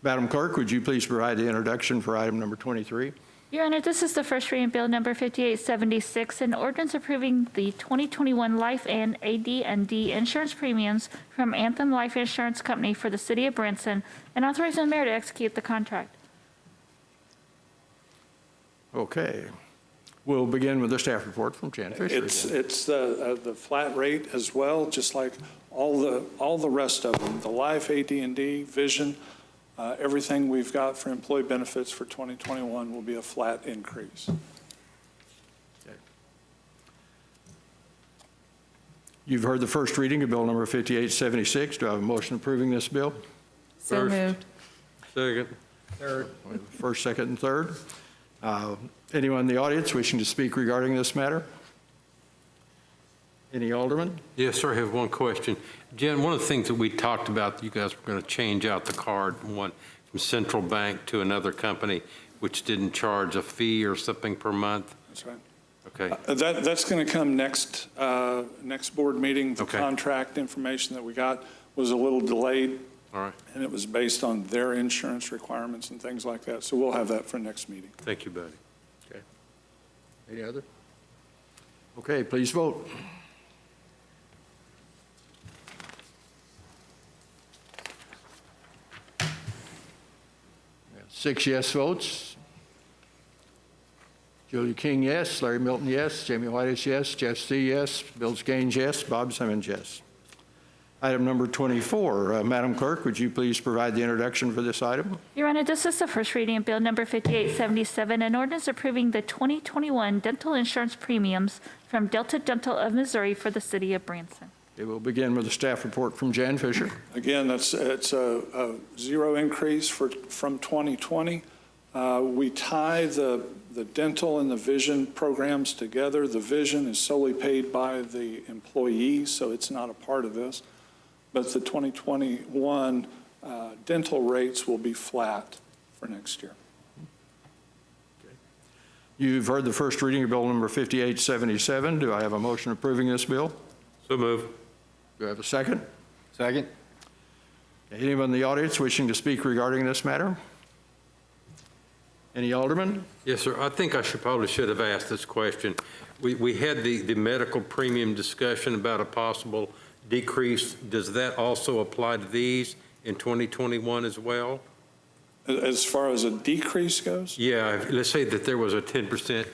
Madam Clerk, would you please provide the introduction for item number 23? Your Honor, this is the first reading bill number 5876, an ordinance approving the 2021 life and AD&D insurance premiums from Anthem Life Insurance Company for the City of Branson, and authorizing the mayor to execute the contract. Okay. We'll begin with the staff report from Jan Fisher. It's the flat rate as well, just like all the rest of them. The life, AD&D, vision, everything we've got for employee benefits for 2021 will be a flat increase. Okay. You've heard the first reading of bill number 5876. Do I have a motion approving this bill? So moved. Second. Third. First, second, and third. Anyone in the audience wishing to speak regarding this matter? Any alderman? Yes, sir, I have one question. Jen, one of the things that we talked about, you guys were going to change out the card from Central Bank to another company, which didn't charge a fee or something per month. That's right. Okay. That's going to come next board meeting. The Okay. contract information that we got was a little delayed. All right. And it was based on their insurance requirements and things like that. So we'll have that for next meeting. Thank you, buddy. Okay. Any other? Okay, please vote. We have 6 yes votes. Julia King, yes. Larry Milton, yes. Jamie Whitis, yes. Jeff C, yes. Bill Gaines, yes. Bob Simmons, yes. Item number 24. Madam Clerk, would you please provide the introduction for this item? Your Honor, this is the first reading of bill number 5877, an ordinance approving the 2021 dental insurance premiums from Delta Dental of Missouri for the City of Branson. Okay, we'll begin with the staff report from Jan Fisher. Again, it's a zero increase from 2020. We tie the dental and the vision programs together. The vision is solely paid by the employees, so it's not a part of this. But the 2021 dental rates will be flat for next year. Okay. You've heard the first reading of bill number 5877. Do I have a motion approving this bill? So move. Do I have a second? Second. Okay, anyone in the audience wishing to speak regarding this matter? Any alderman? Yes, sir. I think I probably should have asked this question. We had the medical premium discussion about a possible decrease. Does that also apply to these in 2021 as well? As far as a decrease goes? Yeah, let's say that there was a 10%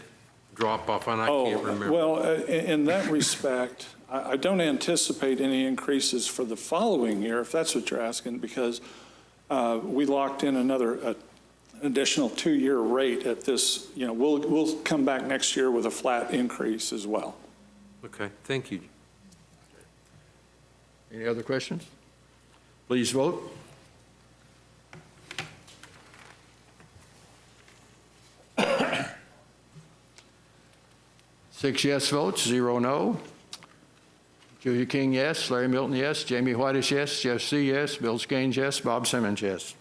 drop off, and I can't remember. Well, in that respect, I don't anticipate any increases for the following year, if that's what you're asking, because we locked in another additional 2-year rate at this. You know, we'll come back next year with a flat increase as well. Okay, thank you. Any other questions? Please vote. 6 yes votes, 0 no. Julia King, yes. Larry Milton, yes. Jamie Whitish, yes. Jeff C., yes. Bill Skanes, yes. Bob Simmons, yes.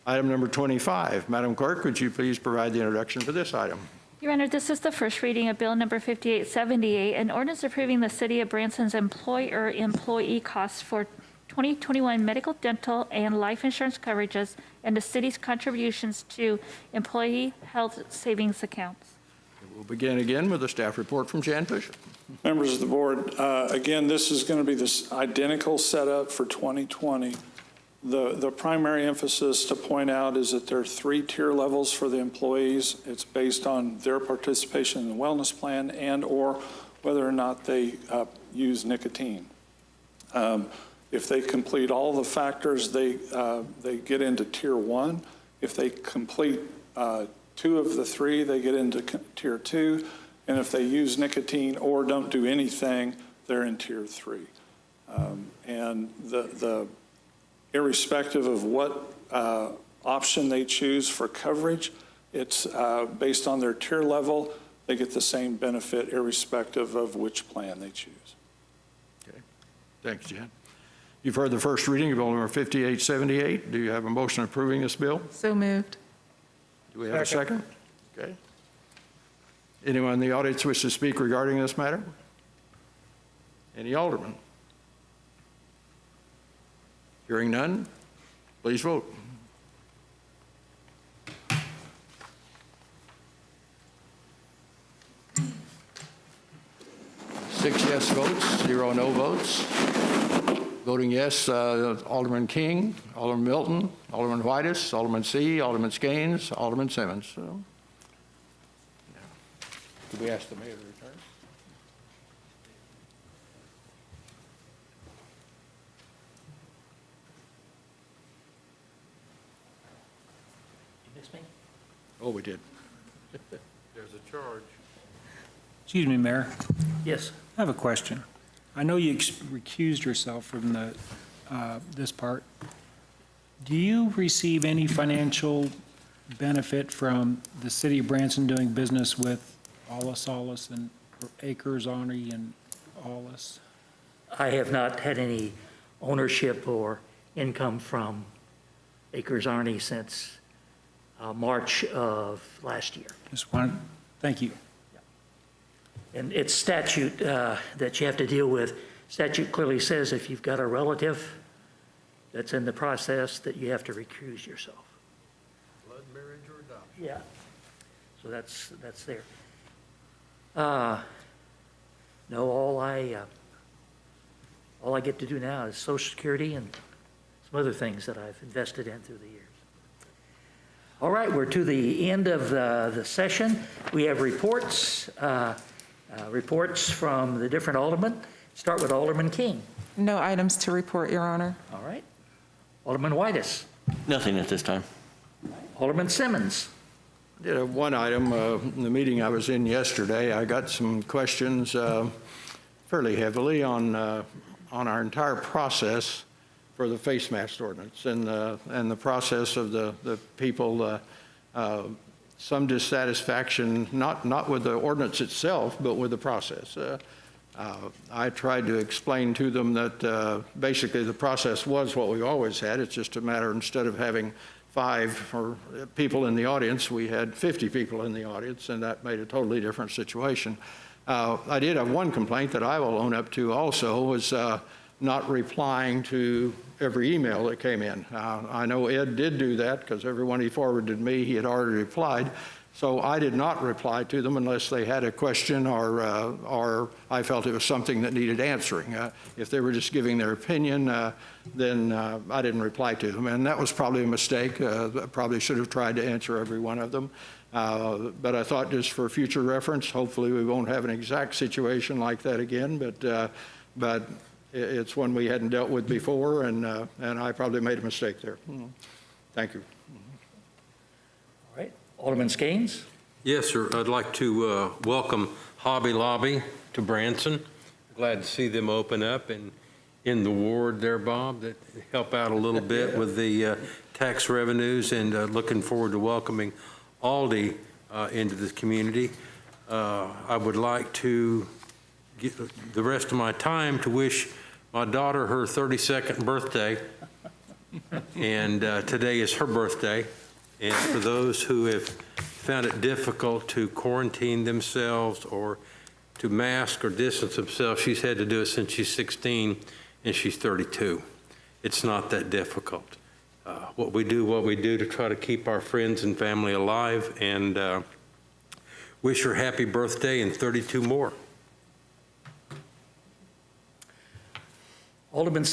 Item number 25. Madam Clerk, would you please provide the introduction for this item? Your Honor, this is the first reading of Bill Number 5878, an ordinance approving the City of Branson's employee costs for 2021 medical, dental, and life insurance coverages and the city's contributions to employee health savings accounts. We'll begin again with a staff report from Jan Fisher. Members of the board, again, this is going to be this identical setup for 2020. The primary emphasis to point out is that there are 3 tier levels for the employees. It's based on their participation in the wellness plan and or whether or not they use nicotine. If they complete all the factors, they get into tier 1. If they complete 2 of the 3, they get into tier 2. And if they use nicotine or don't do anything, they're in tier 3. And irrespective of what option they choose for coverage, it's based on their tier level. They get the same benefit irrespective of which plan they choose. Okay. Thanks, Jan. You've heard the first reading of Bill number 5878. Do you have a motion approving this bill? So moved. Do we have a second? Okay. Anyone in the audience wish to speak regarding this matter? Any aldermen? Hearing none, please vote. 6 yes votes, 0 no votes. Voting yes, Alderman King, Alderman Milton, Alderman Whitus, Alderman C., Alderman Skanes, Alderman Simmons. So, did we ask the mayor to return? You miss me? Oh, we did. There's a charge. Excuse me, Mayor. Yes. I have a question. I know you recused yourself from this part. Do you receive any financial benefit from the city of Branson doing business with Allis and Acres, Arnie, and Allis? I have not had any ownership or income from Acres Arnie since March of last year. Thank you. And it's statute that you have to deal with. Statute clearly says if you've got a relative that's in the process that you have to recuse yourself. Blood, marriage, or adoption. Yeah. So that's there. No, all I get to do now is Social Security and some other things that I've invested in through the years. All right, we're to the end of the session. We have reports. Reports from the different aldermen. Start with Alderman King. No items to report, Your Honor. All right. Alderman Whitus. Nothing at this time. Alderman Simmons. I did have one item. In the meeting I was in yesterday, I got some questions fairly heavily on our entire process for the face mask ordinance and the process of the people, some dissatisfaction, not with the ordinance itself, but with the process. I tried to explain to them that basically the process was what we always had. It's just a matter, instead of having 5 people in the audience, we had 50 people in the audience, and that made a totally different situation. I did have one complaint that I will own up to also, was not replying to every email that came in. I know Ed did do that, because everyone he forwarded to me, he had already replied. So I did not reply to them unless they had a question or I felt it was something that needed answering. If they were just giving their opinion, then I didn't reply to them. And that was probably a mistake. I probably should have tried to answer every one of them. But I thought just for future reference, hopefully we won't have an exact situation like that again, but it's one we hadn't dealt with before, and I probably made a mistake there. Thank you. All right, Alderman Skanes? Yes, sir. I'd like to welcome Hobby Lobby to Branson. Glad to see them open up and in the ward there, Bob, that help out a little bit with the tax revenues, and looking forward to welcoming Aldi into the community. I would like to get the rest of my time to wish my daughter her 32nd birthday, and today is her birthday. And for those who have found it difficult to quarantine themselves or to mask or distance themselves, she's had to do it since she's 16 and she's 32. It's not that difficult. What we do to try to keep our friends and family alive, and wish her happy birthday and 32 more. Alderman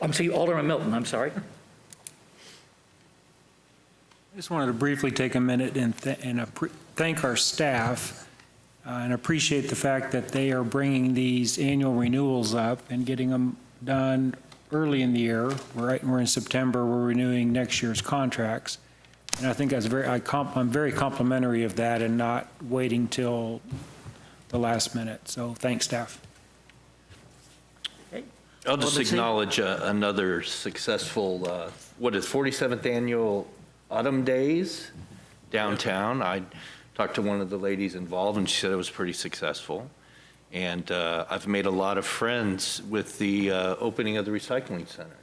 Alderman Milton, I'm sorry. I just wanted to briefly take a minute and thank our staff and appreciate the fact that they are bringing these annual renewals up and getting them done early in the year. We're in September, we're renewing next year's contracts. And I think that's I'm very complimentary of that and not waiting till the last minute. So thanks, staff. Okay. I'll just acknowledge another successful, 47th annual Autumn Days downtown. I talked to one of the ladies involved, and she said it was pretty successful. And I've made a lot of friends with the opening of the recycling center.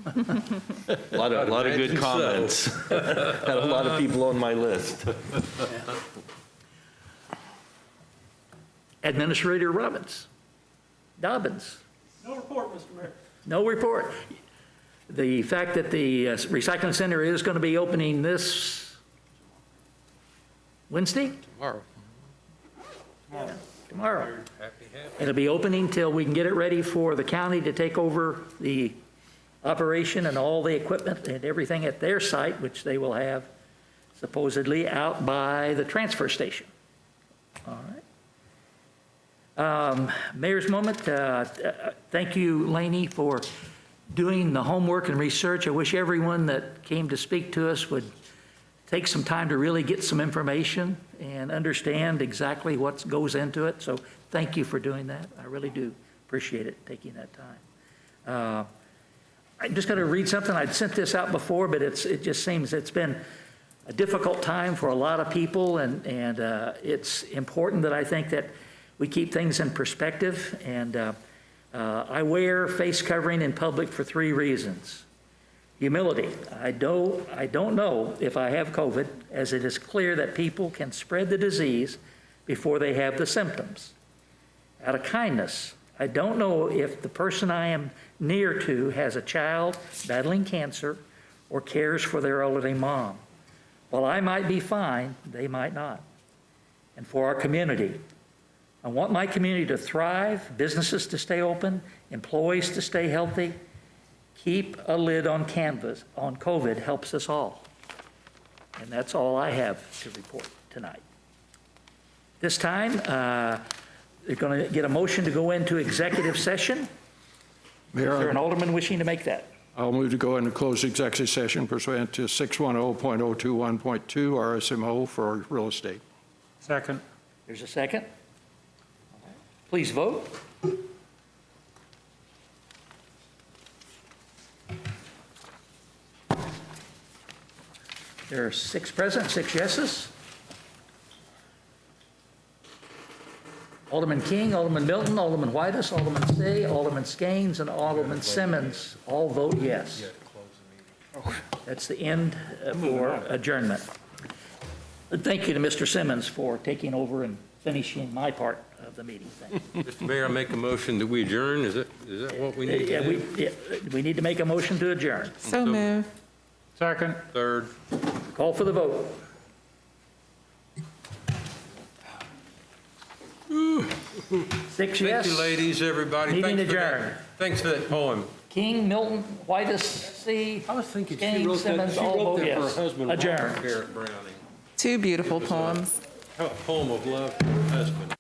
a lot of good comments. Had a lot of people on my list. Administrator Dobbins. No report, Mr. Mayor. No report. The fact that the recycling center is going to be opening this Wednesday? Tomorrow. It'll be opening till we can get it ready for the county to take over the operation and all the equipment and everything at their site, which they will have supposedly out by the transfer station. All right. Mayor's moment. Thank you, Laney, for doing the homework and research. I wish everyone that came to speak to us would take some time to really get some information and understand exactly what goes into it. So thank you for doing that. I really do appreciate it, taking that time. I'm just going to read something. I'd sent this out before, but it just seems it's been a difficult time for a lot of people, and it's important that I think that we keep things in perspective. And I wear face covering in public for 3 reasons. Humility. I don't know if I have COVID, as it is clear that people can spread the disease before they have the symptoms. Out of kindness. I don't know if the person I am near to has a child battling cancer or cares for their elderly mom. While I might be fine, they might not. And for our community, I want my community to thrive, businesses to stay open, employees to stay healthy. Keep a lid on canvas on COVID helps us all. And that's all I have to report tonight. This time, they're going to get a motion to go into executive session. Mayor, Is there an alderman wishing to make that? I'll move to go into closed executive session pursuant to 610.021.2 RSMO for real estate. Second. There's a second. Please vote. There are 6 present, 6 yeses. Alderman King, Alderman Milton, Alderman Whitus, Alderman Say, Alderman Skanes, and Alderman Simmons all vote yes. That's the end for adjournment. Thank you to Mr. Simmons for taking over and finishing my part of the meeting. Thank you. Mr. Mayor, I make a motion that we adjourn. Is that what we need to do? We need to make a motion to adjourn. So moved. Second. Third. Call for the vote. Six yes. Thank you, ladies, everybody. Meeting Thanks adjourned. Thanks for that poem. King, Milton, Whitus, C. I was thinking Skanes, she wrote Simmons, that all vote for her yes. husband, Adjourned. Garrett Browning. Two beautiful poems. A poem of love for her husband.